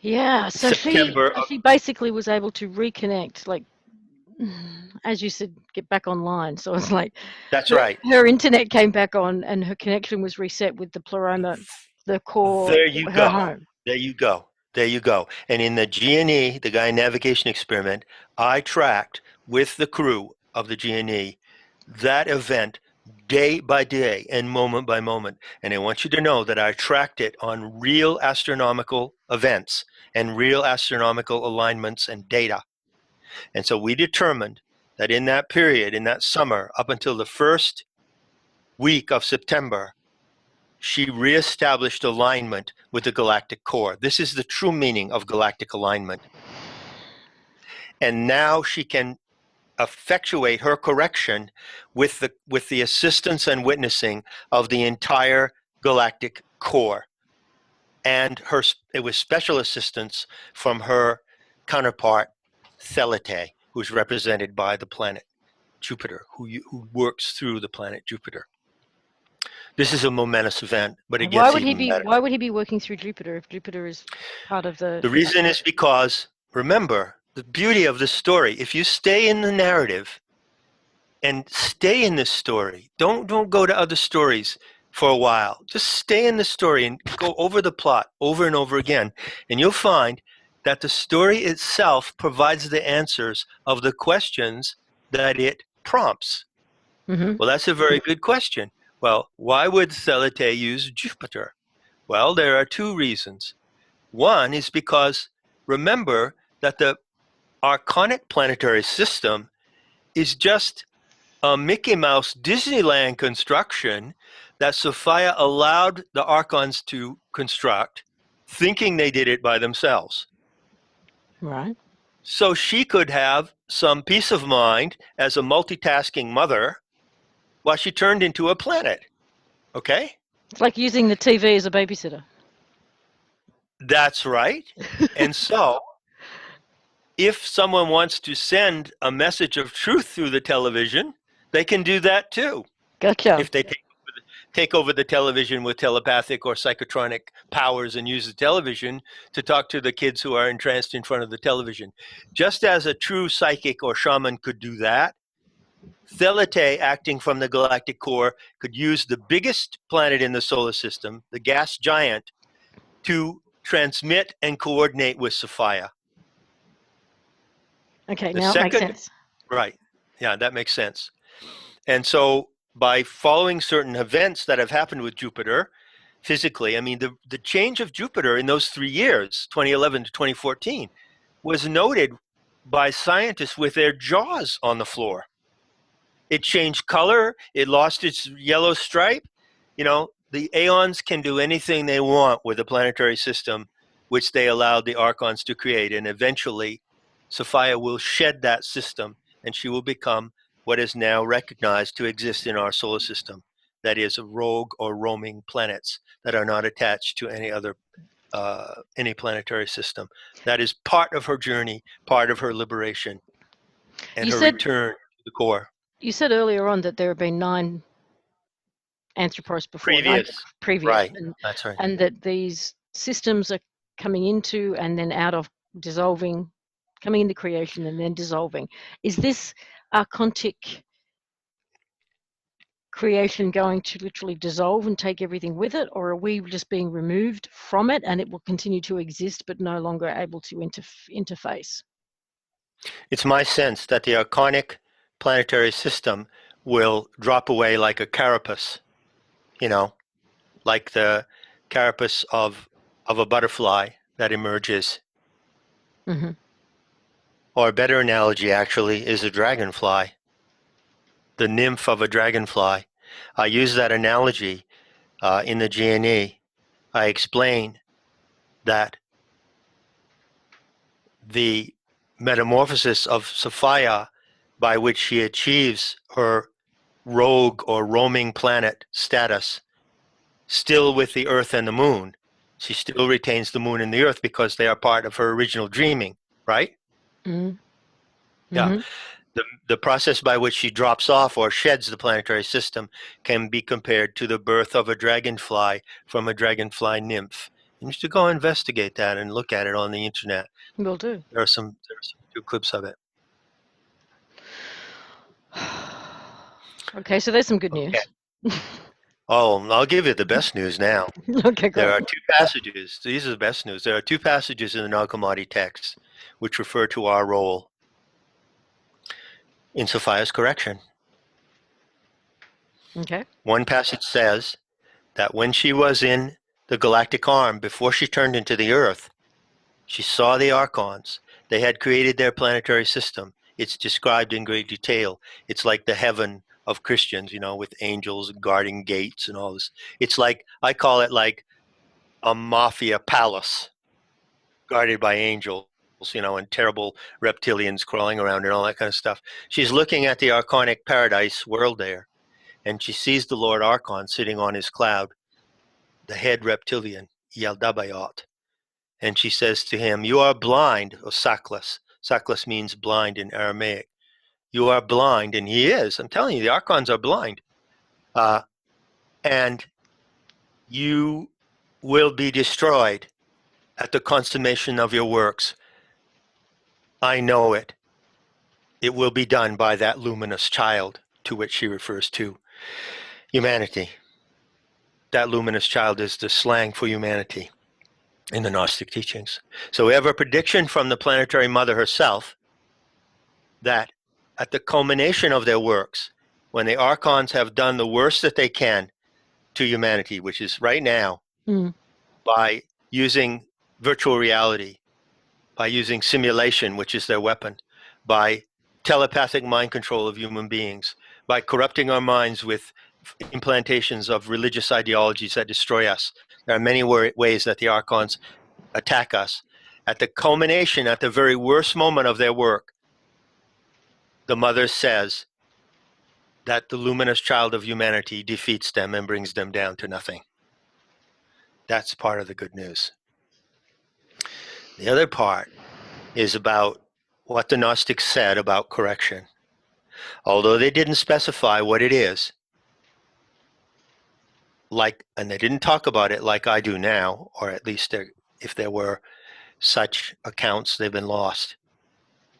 Speaker 1: Yeah, so she basically was able to reconnect, like, as you said, get back online. So it's like,
Speaker 2: that's right.
Speaker 1: Her internet came back on and her connection was reset with the pleroma, the core,
Speaker 2: there you
Speaker 1: her
Speaker 2: go.
Speaker 1: home.
Speaker 2: There you go. There you go. And in the GNE, the Gaian navigation experiment, I tracked with the crew of the GNE that event day by day and moment by moment. And I want you to know that I tracked it on real astronomical events and real astronomical alignments and data. And so we determined that in that period, in that summer, up until the first week of September, she reestablished alignment with the galactic core. This is the true meaning of galactic alignment. And now she can effectuate her correction with the assistance and witnessing of the entire galactic core. And it was special assistance from her counterpart, Thelete, who's represented by the planet Jupiter, who works through the planet Jupiter. This is a momentous event, but it gets even better.
Speaker 1: Why would he be working through Jupiter if Jupiter is part of the...
Speaker 2: The reason is because, remember, the beauty of the story, if you stay in the narrative and stay in this story, don't go to other stories for a while. Just stay in the story and go over the plot over and over again. And you'll find that the story itself provides the answers of the questions that it prompts. Well, that's a very good question. Well, why would Thelete use Jupiter? Well, there are two reasons. One is because remember that the Archonic planetary system is just a Mickey Mouse Disneyland construction that Sophia allowed the Archons to construct, thinking they did it by themselves.
Speaker 1: Right.
Speaker 2: So she could have some peace of mind as a multitasking mother while she turned into a planet. Okay?
Speaker 1: It's like using the TV as a babysitter.
Speaker 2: That's right. And so, if someone wants to send a message of truth through the television, they can do that too.
Speaker 1: Gotcha.
Speaker 2: If they take over the television with telepathic or psychotronic powers and use the television to talk to the kids who are entranced in front of the television. Just as a true psychic or shaman could do that, Thelete, acting from the galactic core, could use the biggest planet in the solar system, the gas giant, to transmit and coordinate with Sophia.
Speaker 1: Okay, now it makes sense.
Speaker 2: Right. Yeah, that makes sense. And so by following certain events that have happened with Jupiter physically, I mean, the change of Jupiter in those 3 years, 2011 to 2014, was noted by scientists with their jaws on the floor. It changed color. It lost its yellow stripe. You know, the Aeons can do anything they want with the planetary system, which they allowed the Archons to create. And eventually, Sophia will shed that system, and she will become what is now recognized to exist in our solar system. That is, rogue or roaming planets that are not attached to any other any planetary system. That is part of her journey, part of her liberation, and her return to the core.
Speaker 1: You said earlier on that there have been 9 anthropos before. Previous.
Speaker 2: Right, that's right.
Speaker 1: And that these systems are coming into and then out of, dissolving, coming into creation and then dissolving. Is this archontic creation going to literally dissolve and take everything with it, or are we just being removed from it and it will continue to exist but no longer able to interface?
Speaker 2: It's my sense that the Archonic planetary system will drop away like a carapace, you know, like the carapace of a butterfly that emerges.
Speaker 1: Mm-hmm.
Speaker 2: Or a better analogy, actually, is a dragonfly, the nymph of a dragonfly. I use that analogy in the G&E. I explain that the metamorphosis of Sophia, by which she achieves her rogue or roaming planet status, still with the Earth and the Moon. She still retains the Moon and the Earth because they are part of her original dreaming, right?
Speaker 1: Mm-hmm.
Speaker 2: Yeah. The process by which she drops off or sheds the planetary system can be compared to the birth of a dragonfly from a dragonfly nymph. You need to go investigate that and look at it on the internet.
Speaker 1: Will do.
Speaker 2: There are some good clips of it.
Speaker 1: Okay, so there's some good news.
Speaker 2: Okay. Oh, I'll give you the best news now.
Speaker 1: Okay, great.
Speaker 2: There are 2 passages. These are the best news. There are 2 passages in the Nag Hammadi text which refer to our role in Sophia's correction.
Speaker 1: Okay.
Speaker 2: One passage says that when she was in the galactic arm, before she turned into the Earth, she saw the Archons. They had created their planetary system. It's described in great detail. It's like the heaven of Christians, you know, with angels guarding gates and all this. It's like, I call it like a mafia palace guarded by angels, you know, and terrible reptilians crawling around and all that kind of stuff. She's looking at the Archonic paradise world there, and she sees the Lord Archon sitting on his cloud, the head reptilian, Yaldabaoth. And she says to him, "You are blind," or Saklas. Saklas means blind in Aramaic. "You are blind," and he is. I'm telling you, the Archons are blind. And you will be destroyed at the consummation of your works. I know it. It will be done by that luminous child, to which she refers to humanity. That luminous child is the slang for humanity in the Gnostic teachings. So we have a prediction from the planetary mother herself that at the culmination of their works, when the Archons have done the worst that they can to humanity, which is right now, by using virtual reality, by using simulation, which is their weapon, by telepathic mind control of human beings, by corrupting our minds with implantations of religious ideologies that destroy us. There are many ways that the Archons attack us. At the culmination, at the very worst moment of their work, the mother says that the luminous child of humanity defeats them and brings them down to nothing. That's part of the good news. The other part is about what the Gnostics said about correction. Although they didn't specify what it is, and they didn't talk about it like I do now, or at least if there were such accounts, they've been lost.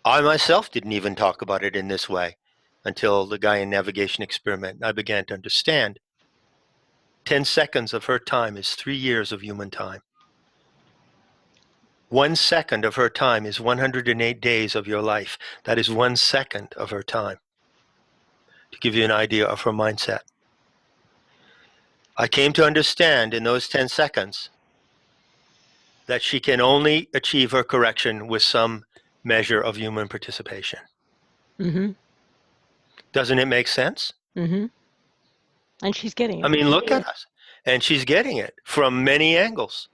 Speaker 2: I myself didn't even talk about it in this way until the Gaian navigation experiment. I began to understand 10 seconds of her time is 3 years of human time. 1 second of her time is 108 days of your life. That is 1 second of her time, to give you an idea of her mindset. I came to understand in those 10 seconds that she can only achieve her correction with some measure of human participation.
Speaker 1: Mm-hmm.
Speaker 2: Doesn't it make sense?
Speaker 1: Mm-hmm. And she's getting it.
Speaker 2: I mean, look at us. And she's getting it from many angles.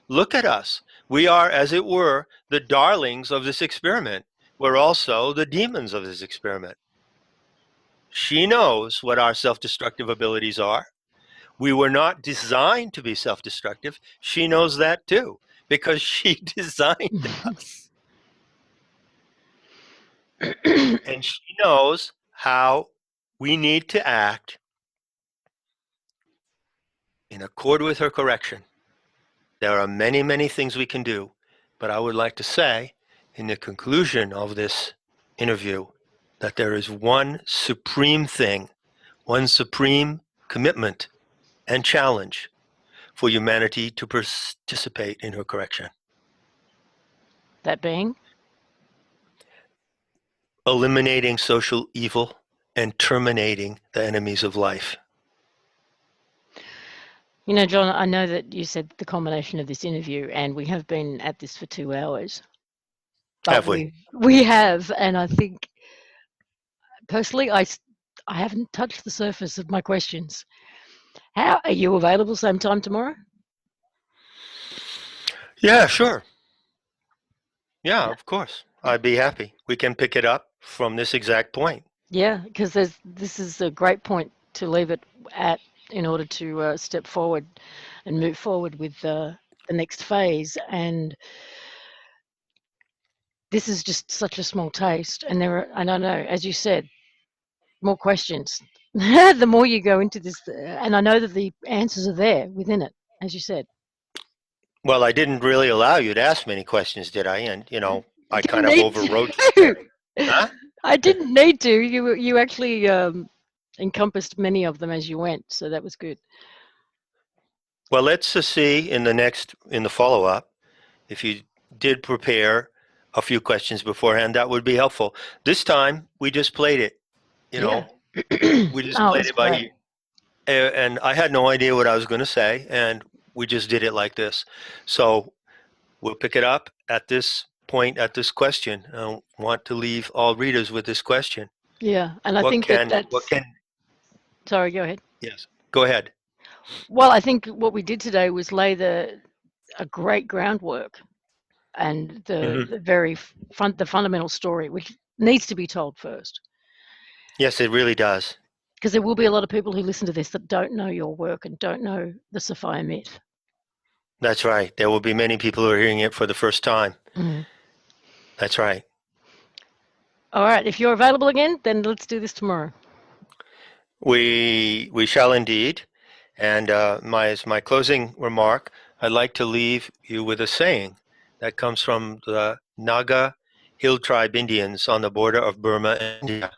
Speaker 2: Look at us. We are, as it were, the darlings of this experiment. We're also the demons of this experiment. She knows what our self-destructive abilities are. We were not designed to be self-destructive. She knows that too, because she designed us. And she knows how we need to act in accord with her correction. There are many, many things we can do, but I would like to say in the conclusion of this interview that there is one supreme thing, one supreme commitment and challenge for humanity to participate in her correction.
Speaker 1: That being?
Speaker 2: Eliminating social evil and terminating the enemies of life.
Speaker 1: You know, John, I know that you said the combination of this interview, and we have been at this for 2 hours. But
Speaker 2: Have we?
Speaker 1: We have, and I think, personally, I haven't touched the surface of my questions. How are you available same time tomorrow?
Speaker 2: Yeah, sure. Yeah, of course. I'd be happy. We can pick it up from this exact point.
Speaker 1: Yeah, because this is a great point to leave it at in order to step forward and move forward with the next phase. And this is just such a small taste. And I don't know, as you said, more questions. The more you go into this, and I know that the answers are there within it, as you said.
Speaker 2: Well, I didn't really allow you to ask many questions, did I? And, I kind of overrode
Speaker 1: you.
Speaker 2: Huh?
Speaker 1: I didn't need to. You actually encompassed many of them as you went, so that was good.
Speaker 2: Well, let's see in the follow-up, if you did prepare a few questions beforehand, that would be helpful. This time, we just played it,
Speaker 1: Yeah.
Speaker 2: We just played it by ear. And I had no idea what I was going to say, and we just did it like this. So we'll pick it up at this point, at this question. I want to leave all readers with this question.
Speaker 1: Yeah, and I think that's... Sorry, go ahead.
Speaker 2: Yes, go ahead.
Speaker 1: Well, I think what we did today was lay a great groundwork and the very the fundamental story, which needs to be told first.
Speaker 2: Yes, it really does.
Speaker 1: Because there will be a lot of people who listen to this that don't know your work and don't know the Sophianic Myth.
Speaker 2: That's right. There will be many people who are hearing it for the first time.
Speaker 1: Mm.
Speaker 2: That's right.
Speaker 1: All right. If you're available again, then let's do this tomorrow.
Speaker 2: We shall indeed. And as my closing remark, I'd like to leave you with a saying that comes from the Naga Hill Tribe Indians on the border of Burma and India.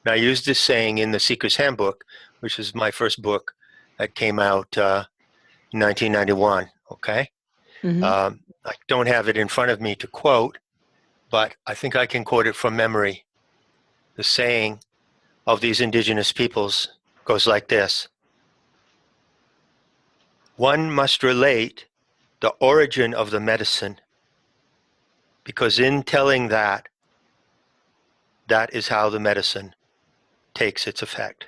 Speaker 2: And I used this saying in the Seeker's Handbook, which is my first book that came out in 1991, okay?
Speaker 1: Mm-hmm.
Speaker 2: I don't have it in front of me to quote, but I think I can quote it from memory. The saying of these indigenous peoples goes like this: one must relate the origin of the medicine, because in telling that, that is how the medicine takes its effect.